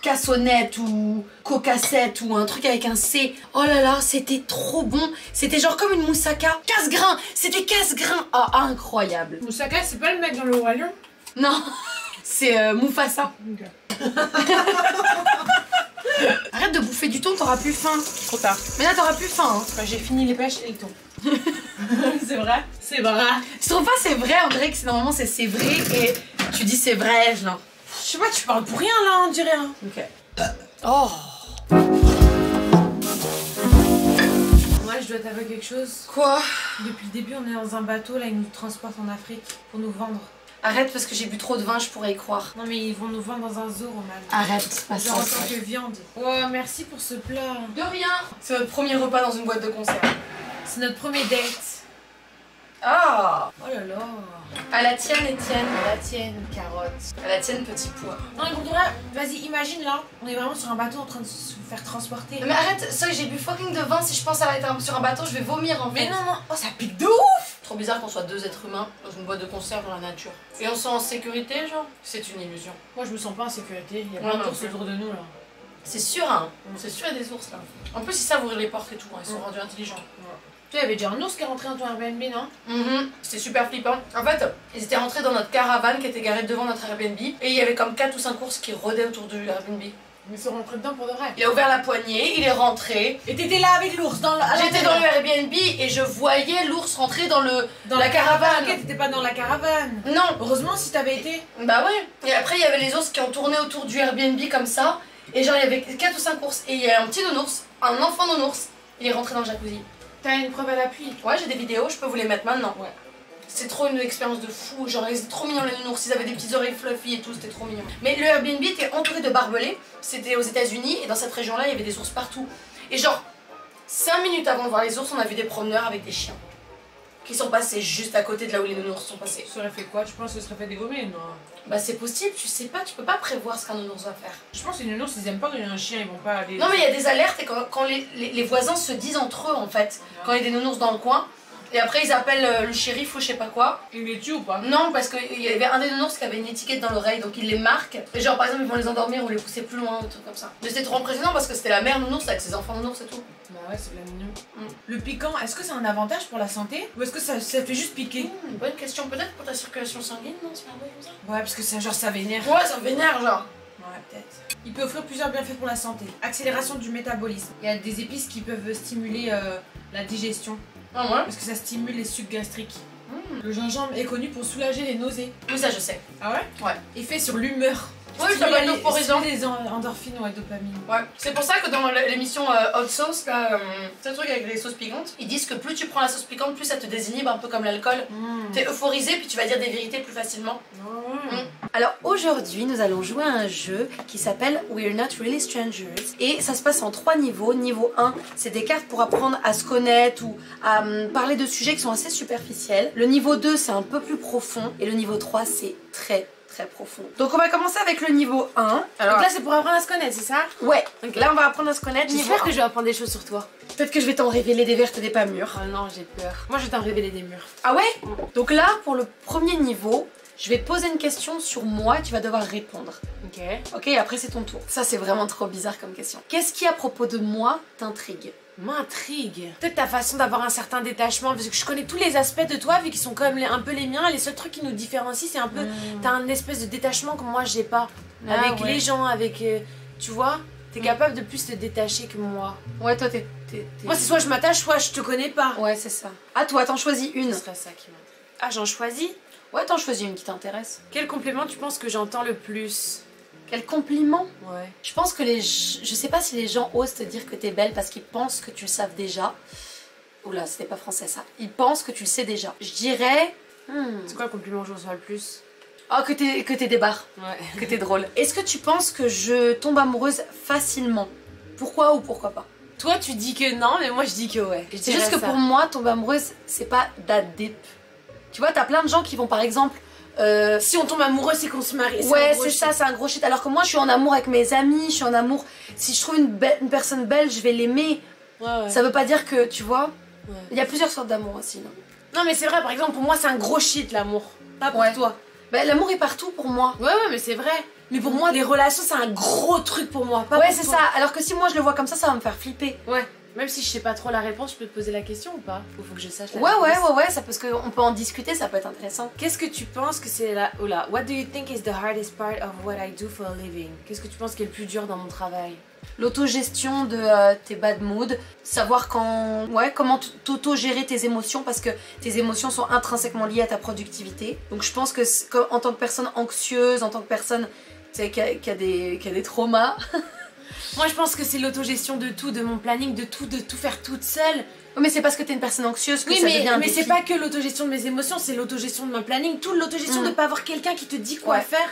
Cassonette ou Cocassette ou un truc avec un C. Oh là là, c'était trop bon. C'était genre comme une moussaka. Casse-grain. C'était casse-grain. Ah, incroyable. Moussaka, c'est pas le mec dans le Roi Lion? Non, c'est Mufasa. Ok. Arrête de bouffer du thon, t'auras plus faim. Trop tard. Mais là, t'auras plus faim. Hein. J'ai fini les pêches et le thon. C'est vrai. C'est vrai. Je trouve pas c'est vrai, on dirait que normalement c'est vrai et tu dis c'est vrai, genre. Je sais pas, tu parles pour rien là, on dirait. Hein. Ok. Oh. Moi, je dois t'avouer quelque chose. Quoi? Depuis le début, on est dans un bateau, là, ils nous transportent en Afrique pour nous vendre. Arrête parce que j'ai bu trop de vin, je pourrais y croire. Non mais ils vont nous vendre dans un zoo, Roman. Arrête, pas ça. Genre en tant que viande. Oh, merci pour ce plat. De rien. C'est notre premier repas dans une boîte de concert. C'est notre premier date. Ah. Oh là là. À la tienne, Étienne. À la tienne, carotte. À la tienne, petit pois. Non mais pour toi, vas-y, imagine là, on est vraiment sur un bateau en train de se faire transporter. Mais arrête, ça j'ai bu fucking de vin, si je pense à être sur un bateau, je vais vomir en fait. Mais non, non, oh ça pique de ouf. Trop bizarre qu'on soit deux êtres humains dans une boîte de conserve dans la nature. Et on se sent en sécurité, genre? C'est une illusion. Moi je me sens pas en sécurité, il y a Ouais, plein non, d'ours autour de nous là. C'est sûr, hein. C'est sûr, il y a des ours là. En plus, ils savent ouvrir les portes et tout, hein. Ils sont rendus intelligents. Tu sais, il y avait déjà un ours qui est rentré dans ton Airbnb, non? C'était super flippant. En fait, ils étaient rentrés dans notre caravane qui était garée devant notre Airbnb. Et il y avait comme 4 ou 5 ours qui rôdaient autour du Airbnb. Ils sont rentrés dedans pour de vrai. Il a ouvert la poignée, il est rentré. Et t'étais là avec l'ours dans la... J'étais dans le Airbnb et je voyais l'ours rentrer dans la caravane. Ok, t'étais pas dans la caravane. Non. Heureusement si t'avais été. Bah ouais. Et après, il y avait les ours qui ont tourné autour du Airbnb comme ça. Et genre, il y avait 4 ou 5 ours. Et il y a un petit nounours, un enfant nounours. Il est rentré dans le jacuzzi. T'as une preuve à l'appui? Ouais, j'ai des vidéos, je peux vous les mettre maintenant. Ouais. C'est trop une expérience de fou, genre ils étaient trop mignons les nounours, ils avaient des petites oreilles fluffy et tout, c'était trop mignon. Mais le Airbnb était entouré de barbelés, c'était aux États-Unis et dans cette région-là il y avait des ours partout. Et genre 5 minutes avant de voir les ours, on a vu des promeneurs avec des chiens qui sont passés juste à côté de là où les nounours sont passés. Ça aurait fait quoi? Tu penses que ça serait fait dégommer? Non. Bah c'est possible, tu sais pas, tu peux pas prévoir ce qu'un nounours va faire. Je pense que les nounours ils aiment pas quand il y a un chien, ils vont pas aller. Non mais il y a des alertes et quand les voisins se disent entre eux en fait, quand il y a des nounours dans le coin. Et après ils appellent le shérif ou je sais pas quoi. Ils les tuent ou pas? Non, parce qu'il y avait un des nounours qui avait une étiquette dans l'oreille, donc ils les marquent. Et genre par exemple ils vont les endormir ou les pousser plus loin, ou trucs comme ça. Mais c'était trop impressionnant parce que c'était la mère nounours avec ses enfants nounours et tout. Bah ouais, c'est bien mignon. Le piquant, est-ce que c'est un avantage pour la santé? Ou est-ce que ça fait juste piquer? Bonne question, peut-être pour ta circulation sanguine, non? C'est pas vrai comme ça? Ouais, parce que ça, genre ça vénère. Ouais, ça vénère genre. Ouais, peut-être. Il peut offrir plusieurs bienfaits pour la santé. Accélération du métabolisme. Il y a des épices qui peuvent stimuler la digestion. Ah ouais? Parce que ça stimule les sucs gastriques. Le gingembre est connu pour soulager les nausées. Oui, ça je sais. Ah ouais? Ouais. Effet sur l'humeur. Oui, ça va être euphorisant. Les endorphines ou dopamine. Ouais. C'est pour ça que dans l'émission Hot Sauce, là, c'est un truc avec les sauces piquantes, ils disent que plus tu prends la sauce piquante, plus ça te désinhibe, un peu comme l'alcool. T'es euphorisé, puis tu vas dire des vérités plus facilement. Alors aujourd'hui, nous allons jouer à un jeu qui s'appelle We're Not Really Strangers. Et ça se passe en 3 niveaux. Niveau 1, c'est des cartes pour apprendre à se connaître ou à parler de sujets qui sont assez superficiels. Le niveau 2, c'est un peu plus profond. Et le niveau 3, c'est très profond. Donc on va commencer avec le niveau 1. Alors donc là c'est pour apprendre à se connaître, c'est ça? Ouais, donc là on va apprendre à se connaître. J'espère que je vais apprendre des choses sur toi. Peut-être que je vais t'en révéler des vertes et des pas mûres. Oh non, j'ai peur. Moi je vais t'en révéler des murs. Ah ouais? Donc là, pour le premier niveau, je vais te poser une question sur moi et tu vas devoir répondre. Ok. Ok, après c'est ton tour. Ça c'est vraiment trop bizarre comme question. Qu'est-ce qui à propos de moi t'intrigue? M'intrigue. Peut-être ta façon d'avoir un certain détachement, parce que je connais tous les aspects de toi, vu qu'ils sont quand même un peu les miens. Les seuls trucs qui nous différencient, c'est un peu. T'as un espèce de détachement que moi j'ai pas. Avec les gens, avec. Tu vois? T'es capable de plus te détacher que moi. Ouais, toi Moi, c'est soit je m'attache, soit je te connais pas. Ouais, c'est ça. Ah, toi, t'en choisis une. Ce serait ça qui m'intéresse. Ah, j'en choisis? Ouais, t'en choisis une qui t'intéresse. Quel compliment tu penses que j'entends le plus? Quel compliment? Ouais. Je pense que je sais pas si les gens osent te dire que t'es belle parce qu'ils pensent que tu le savent déjà. Oula, c'était pas français ça. Ils pensent que tu le sais déjà. Je dirais. C'est quoi le compliment que je reçois le plus? Oh, que t'es des barres. Ouais. Que t'es drôle. Est-ce que tu penses que je tombe amoureuse facilement? Pourquoi ou pourquoi pas? Toi, tu dis que non, mais moi je dis que ouais. C'est juste que pour moi, tomber amoureuse, c'est pas that deep. Tu vois, t'as plein de gens qui vont par exemple. Si on tombe amoureux, c'est qu'on se marie. Ouais, c'est ça, c'est un gros shit. Alors que moi, je suis en amour avec mes amis, je suis en amour. Si je trouve une personne belle, je vais l'aimer. Ouais. Ça veut pas dire que, tu vois. Ouais. Il y a plusieurs sortes d'amour aussi, non? Non, mais c'est vrai, par exemple, pour moi, c'est un gros shit l'amour. Pas pour toi. Bah, l'amour est partout pour moi. Ouais, mais c'est vrai. Mais pour moi, les relations, c'est un gros truc pour moi. Pas ouais, pour c'est toi. ça. Alors que si moi je le vois comme ça va me faire flipper. Ouais. Même si je sais pas trop la réponse, je peux te poser la question ou pas? Ou faut que je sache la Ouais, ça, parce qu'on peut en discuter, ça peut être intéressant. Qu'est-ce que tu penses que c'est la... Oh là, what do you think is the hardest part of what I do for a living? Qu'est-ce que tu penses qui est le plus dur dans mon travail? L'autogestion de tes bad moods, savoir quand, comment t'auto-gérer tes émotions parce que tes émotions sont intrinsèquement liées à ta productivité. Donc je pense que en tant que personne anxieuse, en tant que personne qui a des traumas. Moi je pense que c'est l'autogestion de tout, de mon planning, de tout faire toute seule. Mais c'est parce que t'es une personne anxieuse que oui, ça devient un mais défi. c'est pas que l'autogestion de mes émotions, c'est l'autogestion de mon planning, tout l'autogestion de pas avoir quelqu'un qui te dit quoi faire.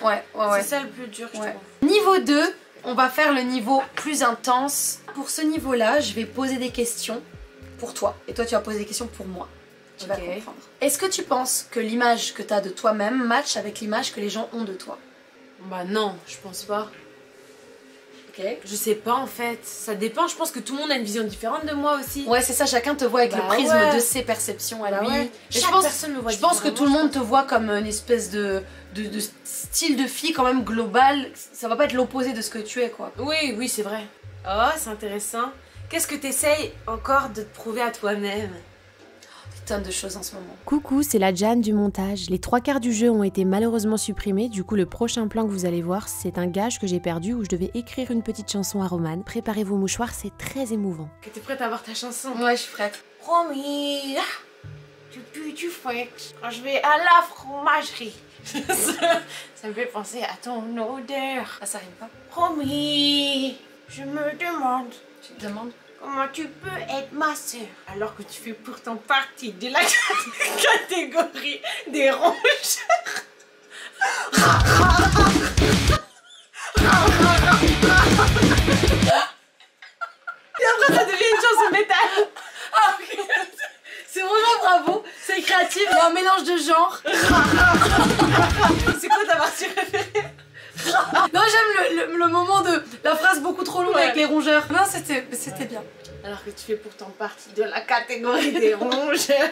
C'est ça le plus dur, je trouve. Niveau 2, on va faire le niveau plus intense. Pour ce niveau-là, je vais poser des questions pour toi. Et toi, tu vas poser des questions pour moi. Tu vas comprendre. Est-ce que tu penses que l'image que tu as de toi-même match avec l'image que les gens ont de toi? Bah non, je pense pas. Ok. Je sais pas en fait, ça dépend, je pense que tout le monde a une vision différente de moi aussi. Ouais, c'est ça, chacun te voit avec le prisme de ses perceptions à lui. Chaque personne me voit je pense que tout le monde te voit comme une espèce de style de fille quand même global. Ça va pas être l'opposé de ce que tu es, quoi. Oui, c'est vrai. Oh, c'est intéressant. Qu'est-ce que t'essayes encore de te prouver à toi-même? Tonnes de choses en ce moment. Coucou, c'est la Jeanne du montage. Les 3/4 du jeu ont été malheureusement supprimés, du coup le prochain plan que vous allez voir, c'est un gage que j'ai perdu où je devais écrire une petite chanson à Romane. Préparez vos mouchoirs, c'est très émouvant. Que t'es prête à voir ta chanson? Ouais, je suis prête. Promis, tu fais quand je vais à la fromagerie. Ça me fait penser à ton odeur. Ah, ça rime pas? Promis, je me demande. Tu te demandes? Comment tu peux être ma sœur alors que tu fais pourtant partie de la catégorie des rongeurs. Et après ça devient une chanson métal. Ah, ok. C'est vraiment bravo, c'est créatif, il y a un mélange de genres. C'est quoi ta partie préférée? Non, j'aime le moment de la phrase beaucoup trop longue avec les rongeurs. Non, c'était bien. Alors que tu fais pourtant partie de la catégorie des rongeurs.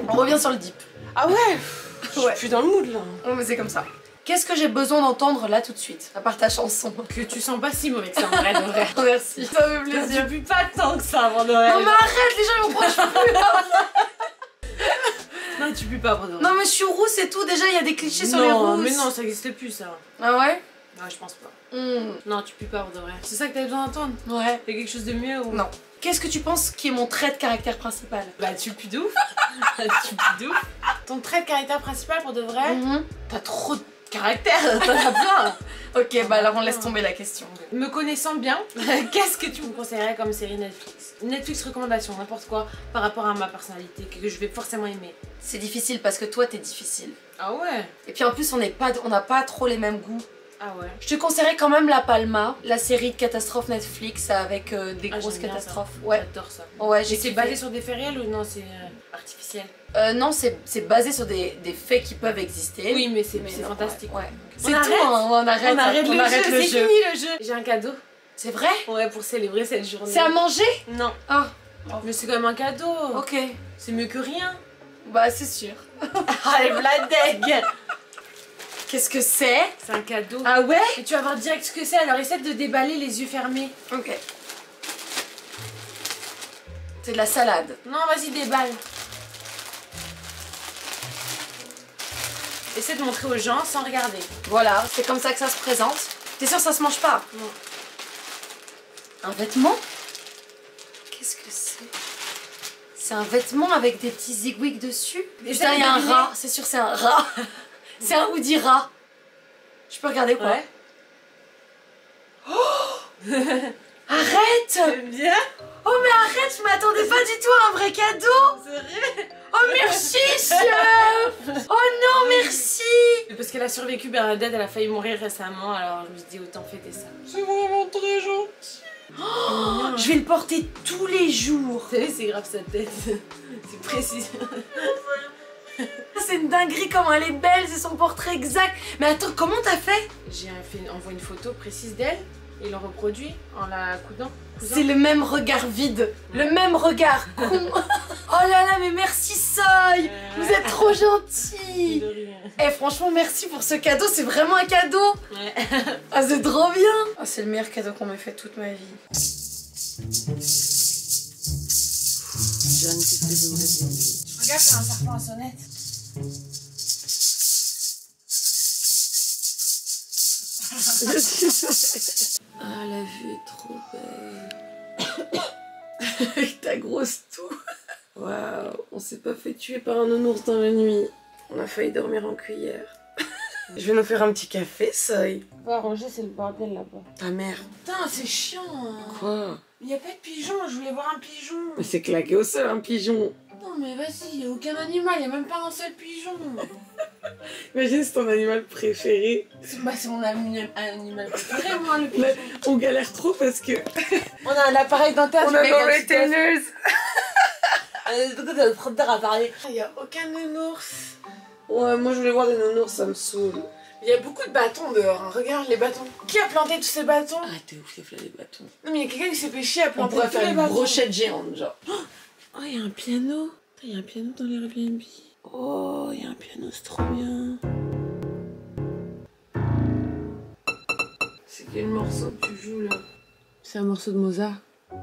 On revient sur le deep. Ah ouais, je suis plus dans le mood là. Oh, mais c'est comme ça. Qu'est-ce que j'ai besoin d'entendre là tout de suite, à part ta chanson? Que tu sens pas si mauvais que ça en vrai de vrai. Merci, ça fait plaisir. Tu pues pas tant que ça avant Noël. Non mais arrête, les gens ils vont croire que je pue. Non, tu pues pas avant Noël. Non mais je suis rousse et tout, déjà il y a des clichés sur les rousses. Non, mais non, ça existe plus ça. Ah ouais? Non, je pense pas. Non, tu pues pas avant de vrai. C'est ça que t'avais besoin d'entendre? Ouais. T'as quelque chose de mieux ou... Non. Qu'est-ce que tu penses qui est mon trait de caractère principal? Bah tu pues de ouf. Tu pues de ouf. Ton trait de caractère principal pour de vrai, t'as trop de caractère, t'en as plein. Ok, bah alors on laisse tomber la question. Me connaissant bien, qu'est-ce que tu me conseillerais comme série Netflix? Netflix recommandation, n'importe quoi, par rapport à ma personnalité, que je vais forcément aimer. C'est difficile parce que toi t'es difficile. Ah ouais? Et puis en plus on n'a pas trop les mêmes goûts. Ah ouais. Je te conseillerais quand même La Palma, la série de catastrophes Netflix avec des grosses catastrophes. Ouais. J'adore ça. Ouais, c'est basé sur des faits réels ou non, c'est artificiel? Non, c'est basé sur des faits qui peuvent exister. Oui, mais c'est fantastique. Ouais. On C'est tout, arrête, hein, on arrête le jeu, c'est fini le jeu. J'ai un cadeau. C'est vrai? Ouais, pour célébrer cette journée. C'est à manger? Non. Oh. Mais c'est quand même un cadeau. Ok. C'est mieux que rien. Bah c'est sûr. Allez, la deg. Qu'est-ce que c'est? C'est un cadeau. Ah ouais? Et tu vas voir direct ce que c'est, alors essaie de déballer les yeux fermés. Ok. C'est de la salade. Non, vas-y, déballe. Essaie de montrer aux gens sans regarder. Voilà, c'est comme ça que ça se présente. T'es sûr que ça se mange pas? Non. Un vêtement? Qu'est-ce que c'est? C'est un vêtement avec des petits zigouigs dessus? Putain, il y a un rat. C'est sûr, c'est un rat. C'est un hoodie rat. Je peux regarder quoi? Ouais. Oh arrête! T'aimes bien? Oh mais arrête, je m'attendais pas du tout à un vrai cadeau! C'est vrai? Oh merci chef! Oh non merci! Parce qu'elle a survécu, Bernadette, elle a failli mourir récemment, alors je me suis dit autant fêter ça. C'est vraiment très gentil! Oh, je vais le porter tous les jours! Vous savez, c'est grave sa tête. C'est précis. C'est une dinguerie comment elle est belle, c'est son portrait exact! Mais attends, comment t'as fait? J'ai envoyé une photo précise d'elle et le reproduit en la coudant. C'est le même regard vide, le même regard con. Oh là là, mais merci Soy, vous êtes trop gentils. Eh franchement, merci pour ce cadeau, c'est vraiment un cadeau. Ouais. Ah c'est trop bien. Oh, c'est le meilleur cadeau qu'on m'ait fait toute ma vie. Jeanne, qu'est-ce que j'aimerais dire? Regarde, c'est un serpent à sonnette. Ah, la vue est trop belle. Avec ta grosse toux. Waouh, on s'est pas fait tuer par un nounours dans la nuit. On a failli dormir en cuillère. Je vais nous faire un petit café, Soy. Va ranger, c'est le bordel là-bas. Ta mère. Putain, c'est chiant. Hein. Quoi? Il n'y a pas de pigeon, je voulais voir un pigeon. Mais c'est claqué au sol, un pigeon. Non mais vas-y, il n'y a aucun animal, il n'y a même pas un seul pigeon. Imagine, c'est ton animal préféré. C'est mon animal préféré, moi, le pigeon. Là, on galère trop parce que... On a un appareil dentaire. on a l'oreille teineuse. Il n'y a aucun nounours. Ouais, moi je voulais voir des nounours, ça me saoule. Il y a beaucoup de bâtons dehors, hein. Regarde les bâtons. Qui a planté tous ces bâtons? Ah, t'es ouf, il y a des bâtons. Non mais il y a quelqu'un qui s'est fait chier à On planter pourrait tous faire les une bâtons. brochette géante, genre. Oh, il y a un piano. Il y a un piano dans les Airbnb. Oh, il y a un piano, c'est trop bien. C'est quel morceau que tu joues là? C'est un morceau de Mozart. Ok.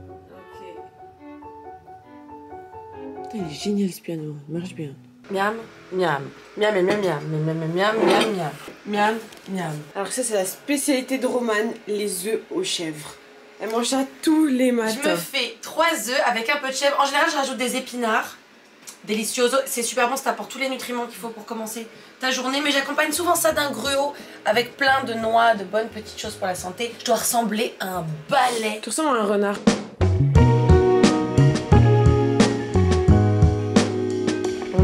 Putain, il est génial ce piano, il marche bien. Miam, miam, miam, miam, miam, miam, miam, miam, miam, miam, miam, miam, miam. Alors ça c'est la spécialité de Romane, les œufs aux chèvres. Elle mange ça tous les matins. Je me fais 3 œufs avec un peu de chèvre. En général, je rajoute des épinards. Delicioso. C'est super bon, ça t'apporte tous les nutriments qu'il faut pour commencer ta journée. Mais j'accompagne souvent ça d'un gruau avec plein de noix, de bonnes petites choses pour la santé. Je dois ressembler à un balai. Tu ressembles à un renard.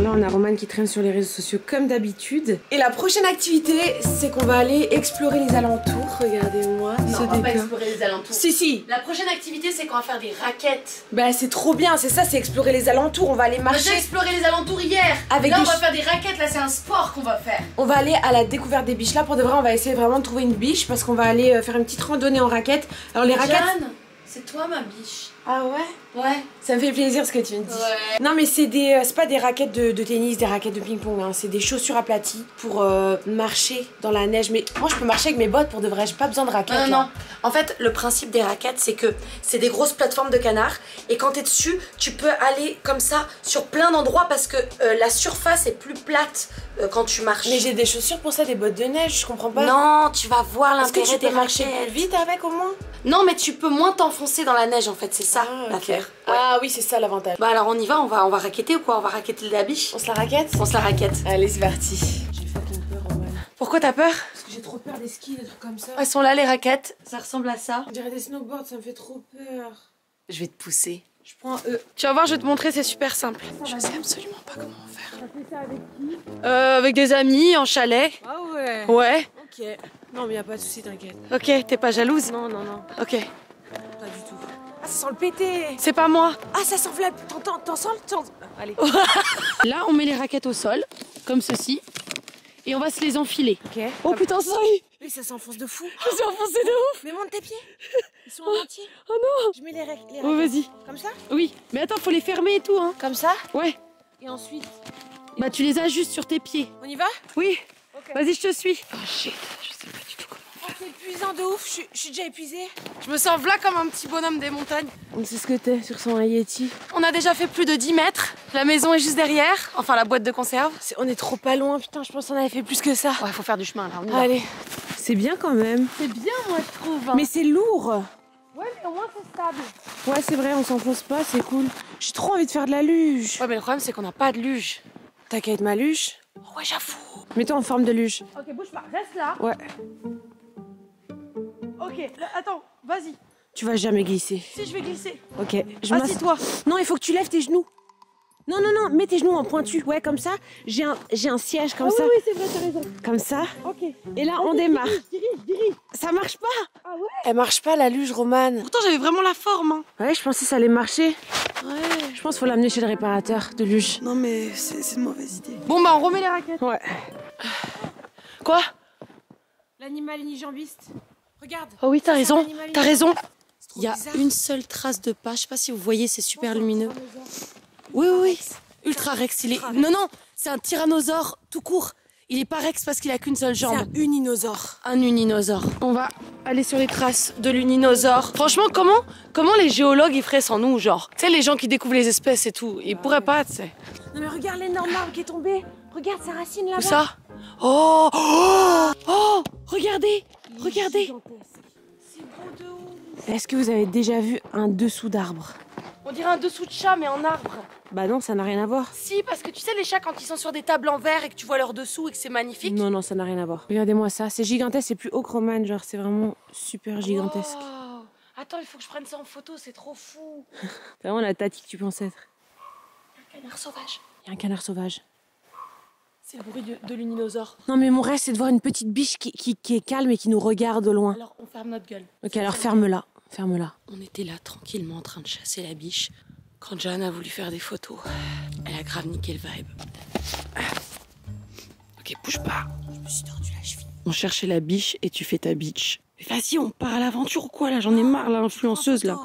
Là, on a Romane qui traîne sur les réseaux sociaux comme d'habitude. Et la prochaine activité, c'est qu'on va aller explorer les alentours. Regardez-moi. Non, on va pas explorer les alentours. Si. La prochaine activité, c'est qu'on va faire des raquettes. Bah, c'est trop bien, c'est ça, c'est explorer les alentours. On va aller On a déjà marcher. exploré les alentours hier. Avec là, des on va faire des raquettes. Là, c'est un sport qu'on va faire. On va aller à la découverte des biches. Là, pour de vrai, on va essayer vraiment de trouver une biche parce qu'on va aller faire une petite randonnée en raquette. Alors, les raquettes. Jeanne, c'est toi ma biche. Ah ouais? Ouais. Ça me fait plaisir ce que tu me dis. Ouais. Non mais c'est pas des raquettes de tennis, des raquettes de ping-pong, hein. C'est des chaussures aplaties pour marcher dans la neige. Mais moi je peux marcher avec mes bottes pour de vrai, j'ai pas besoin de raquettes. Non. En fait, le principe des raquettes, c'est que c'est des grosses plateformes de canard. Et quand t'es dessus, tu peux aller comme ça sur plein d'endroits parce que la surface est plus plate quand tu marches. Mais j'ai des chaussures pour ça, des bottes de neige, je comprends pas. Non, tu vas voir Est-ce que l'intérêt tu des peux marcher raquettes. plus vite avec au moins? Non, mais tu peux moins t'enfoncer dans la neige en fait, c'est ça l'affaire. Ouais. Ah oui, c'est ça l'avantage. Bah alors on y va, on va raqueter ou quoi? On va raqueter la biche? On se la raquette? On se la raquette. Allez, c'est parti. J'ai fucking peur, Romane. Pourquoi t'as peur? Parce que j'ai trop peur des skis, des trucs comme ça. Elles sont là les raquettes, ça ressemble à ça. On dirait des snowboards, ça me fait trop peur. Je vais te pousser. Je prends eux. Tu vas voir, je vais te montrer, c'est super simple. Je sais absolument pas comment faire. T'as fait ça avec qui? Avec des amis, en chalet. Ah ouais. Ouais. Ok. Non mais y a pas de souci, t'inquiète. Ok, t'es pas jalouse? Non. Ok. Pas du tout. Ah, ça sent le pété. C'est pas moi. Ah, ça sent la... T'en sens le... Allez. Là, on met les raquettes au sol, comme ceci. Et on va se les enfiler. Ok. Oh putain, ça y est. Oui, ça s'enfonce de fou. Je me suis enfoncée de ouf. Mais monte tes pieds. Ils sont en entier. Oh non. Je mets les raquettes. Oh, vas-y. Comme ça? Oui. Mais attends, faut les fermer et tout, hein. Comme ça? Ouais. Et ensuite... Bah, tu les ajustes sur tes pieds. On y va? Oui. Ok. Vas-y, je te suis. Oh shit, je sais pas du tout comment. Oh, c'est épuisant de ouf. Je suis déjà épuisée. Je me sens là comme un petit bonhomme des montagnes. On sait ce que t'es, tu ressens un Yeti. On a déjà fait plus de 10 mètres. La maison est juste derrière. Enfin, la boîte de conserve. On est trop pas loin, putain, je pense qu'on avait fait plus que ça. Ouais, faut faire du chemin là. On y va. Allez. C'est bien quand même. C'est bien, moi, je trouve. Mais c'est lourd. Ouais, mais au moins c'est stable. Ouais, c'est vrai, on s'enfonce pas, c'est cool. J'ai trop envie de faire de la luge. Ouais, mais le problème, c'est qu'on n'a pas de luge. T'as qu'à être ma luge. Oh, ouais, j'avoue. Mets-toi en forme de luge. Ok, bouge pas. Reste là. Ouais. Ok, là, attends, vas-y. Tu vas jamais glisser. Si, je vais glisser. Ok, je m'assieds. Assis-toi. Non, il faut que tu lèves tes genoux. Non, mets tes genoux en pointu. Ouais, comme ça. J'ai un siège comme ça. Oui, c'est vrai, t'as raison. Comme ça. Ok. Et là, on démarre. Dirige. Ça marche pas. Ah ouais? Elle marche pas, la luge, Romane. Pourtant, j'avais vraiment la forme. Hein. Ouais, je pensais que ça allait marcher. Ouais. Je pense qu'il faut l'amener chez le réparateur de luge. Non, mais c'est une mauvaise idée. Bon, bah, on remet les raquettes. Ouais. Quoi? L'animal unijambiste. Regarde. Oh oui, t'as Ça, raison. c'est un animal T'as raison. C'est trop Il y a bizarre. une seule trace de pas. Je sais pas si vous voyez, c'est super lumineux. Oui. Ultra Rex, il est. Non, c'est un tyrannosaure tout court. Il est pas Rex parce qu'il a qu'une seule C'est jambe. un uninosaure. Un uninosaure. On va aller sur les traces de l'uninosaure. Franchement, comment les géologues ils feraient sans nous, genre? Tu sais, les gens qui découvrent les espèces et tout, ils pourraient pas, tu sais. Non mais regarde l'énorme arbre qui est tombé. Regarde sa racine là-bas. Où ça? Oh, regardez. Il est gigantesque. C'est de ouf. Est-ce que vous avez déjà vu un dessous d'arbre? On dirait un dessous de chat, mais en arbre. Bah non, ça n'a rien à voir. Si, parce que tu sais, les chats, quand ils sont sur des tables en verre et que tu vois leur dessous et que c'est magnifique. Non, non, ça n'a rien à voir. Regardez-moi ça, c'est gigantesque, c'est plus haut que Roman, genre c'est vraiment super gigantesque. Oh. Attends, il faut que je prenne ça en photo, c'est trop fou. C'est vraiment la tati que tu penses être. Un canard sauvage. Il y a un canard sauvage. C'est le bruit de l'uninosaure. Non mais mon rêve c'est de voir une petite biche qui est calme et qui nous regarde au loin. Alors, on ferme notre gueule. Ok, alors ferme-la, ferme-la. On était là, tranquillement, en train de chasser la biche, quand Jeanne a voulu faire des photos. Elle a grave niqué le vibe. Ok, bouge pas. Je me suis tordu la cheville. On cherchait la biche et tu fais ta bitch. Mais vas-y, on part à l'aventure ou quoi là? J'en ai marre, là, influenceuse là.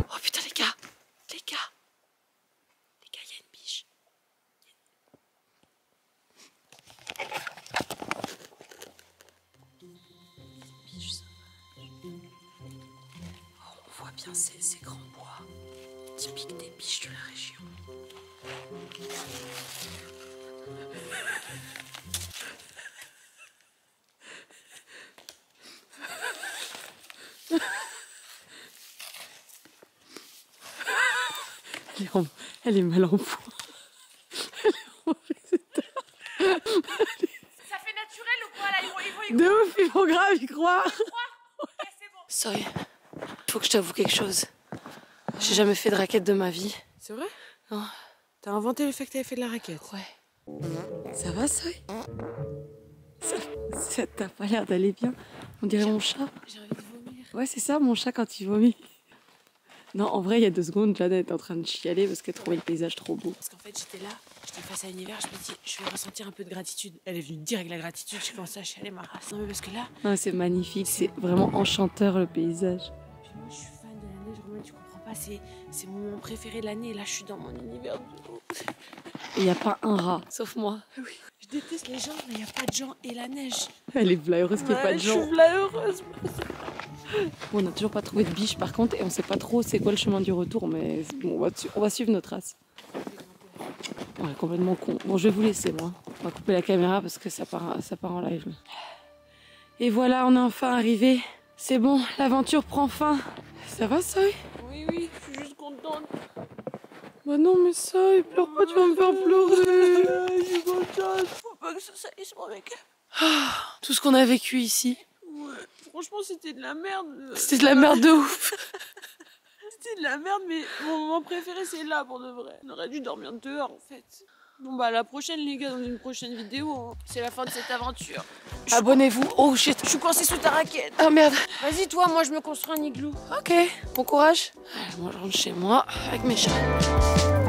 Oh putain, les gars, il y a une biche. Biche sauvage. Oh, on voit bien ces grands bois, typiques des biches de la région. Elle est mal en point. Ça fait naturel ou quoi là? Ils vont De ouf, ils vont grave y croire. Soy, faut que je t'avoue quelque chose. J'ai jamais fait de raquette de ma vie. C'est vrai? Non. T'as inventé le fait que t'avais fait de la raquette? Ouais. Ça va, Soy? Ça t'a pas l'air d'aller bien. On dirait mon chat. J'ai envie de vomir. Ouais, c'est ça, mon chat quand il vomit. Non, en vrai, il y a 2 secondes, Jana était en train de chialer parce qu'elle trouvait le paysage trop beau. Parce qu'en fait, j'étais là, j'étais face à l'univers, je me dis, je vais ressentir un peu de gratitude. Elle est venue direct la gratitude, j'ai commencé à chialer ma race. Non, mais parce que là, Ah, c'est magnifique, c'est vraiment enchanteur le paysage. puis moi, je suis fan de la neige, Romain, tu comprends pas, c'est mon moment préféré de l'année. Et là, je suis dans mon univers de ouf. Et il n'y a pas un rat, sauf moi. Oui, je déteste les gens, mais il n'y a pas de gens et la neige. Elle est heureuse qu'il n'y ait pas de gens. Je suis là heureuse. On n'a toujours pas trouvé de biche par contre et on sait pas trop c'est quoi le chemin du retour, mais bon, on va suivre notre trace. Ouais, complètement con. Bon, je vais vous laisser moi. On va couper la caméra parce que ça part en live. Et voilà, on est enfin arrivé. C'est bon, l'aventure prend fin. Ça va, Soy? Oui, je suis juste contente. Bah non, mais Soy, pleure pas, tu vas me faire pleurer. Je suis contente. Faut pas que ça salisse mon make-up. Tout ce qu'on a vécu ici, Ouais, franchement, c'était de la merde. c'était de la merde de ouf. C'était de la merde, mais mon moment préféré, c'est là pour de vrai. On aurait dû dormir dehors en fait. Bon, bah, à la prochaine, les gars, dans une prochaine vidéo. Hein. C'est la fin de cette aventure. Abonnez-vous. Oh shit. Je suis coincée sous ta raquette. Ah merde. Vas-y, toi, moi, je me construis un igloo. Ok, bon courage. Moi, je rentre chez moi avec mes chats.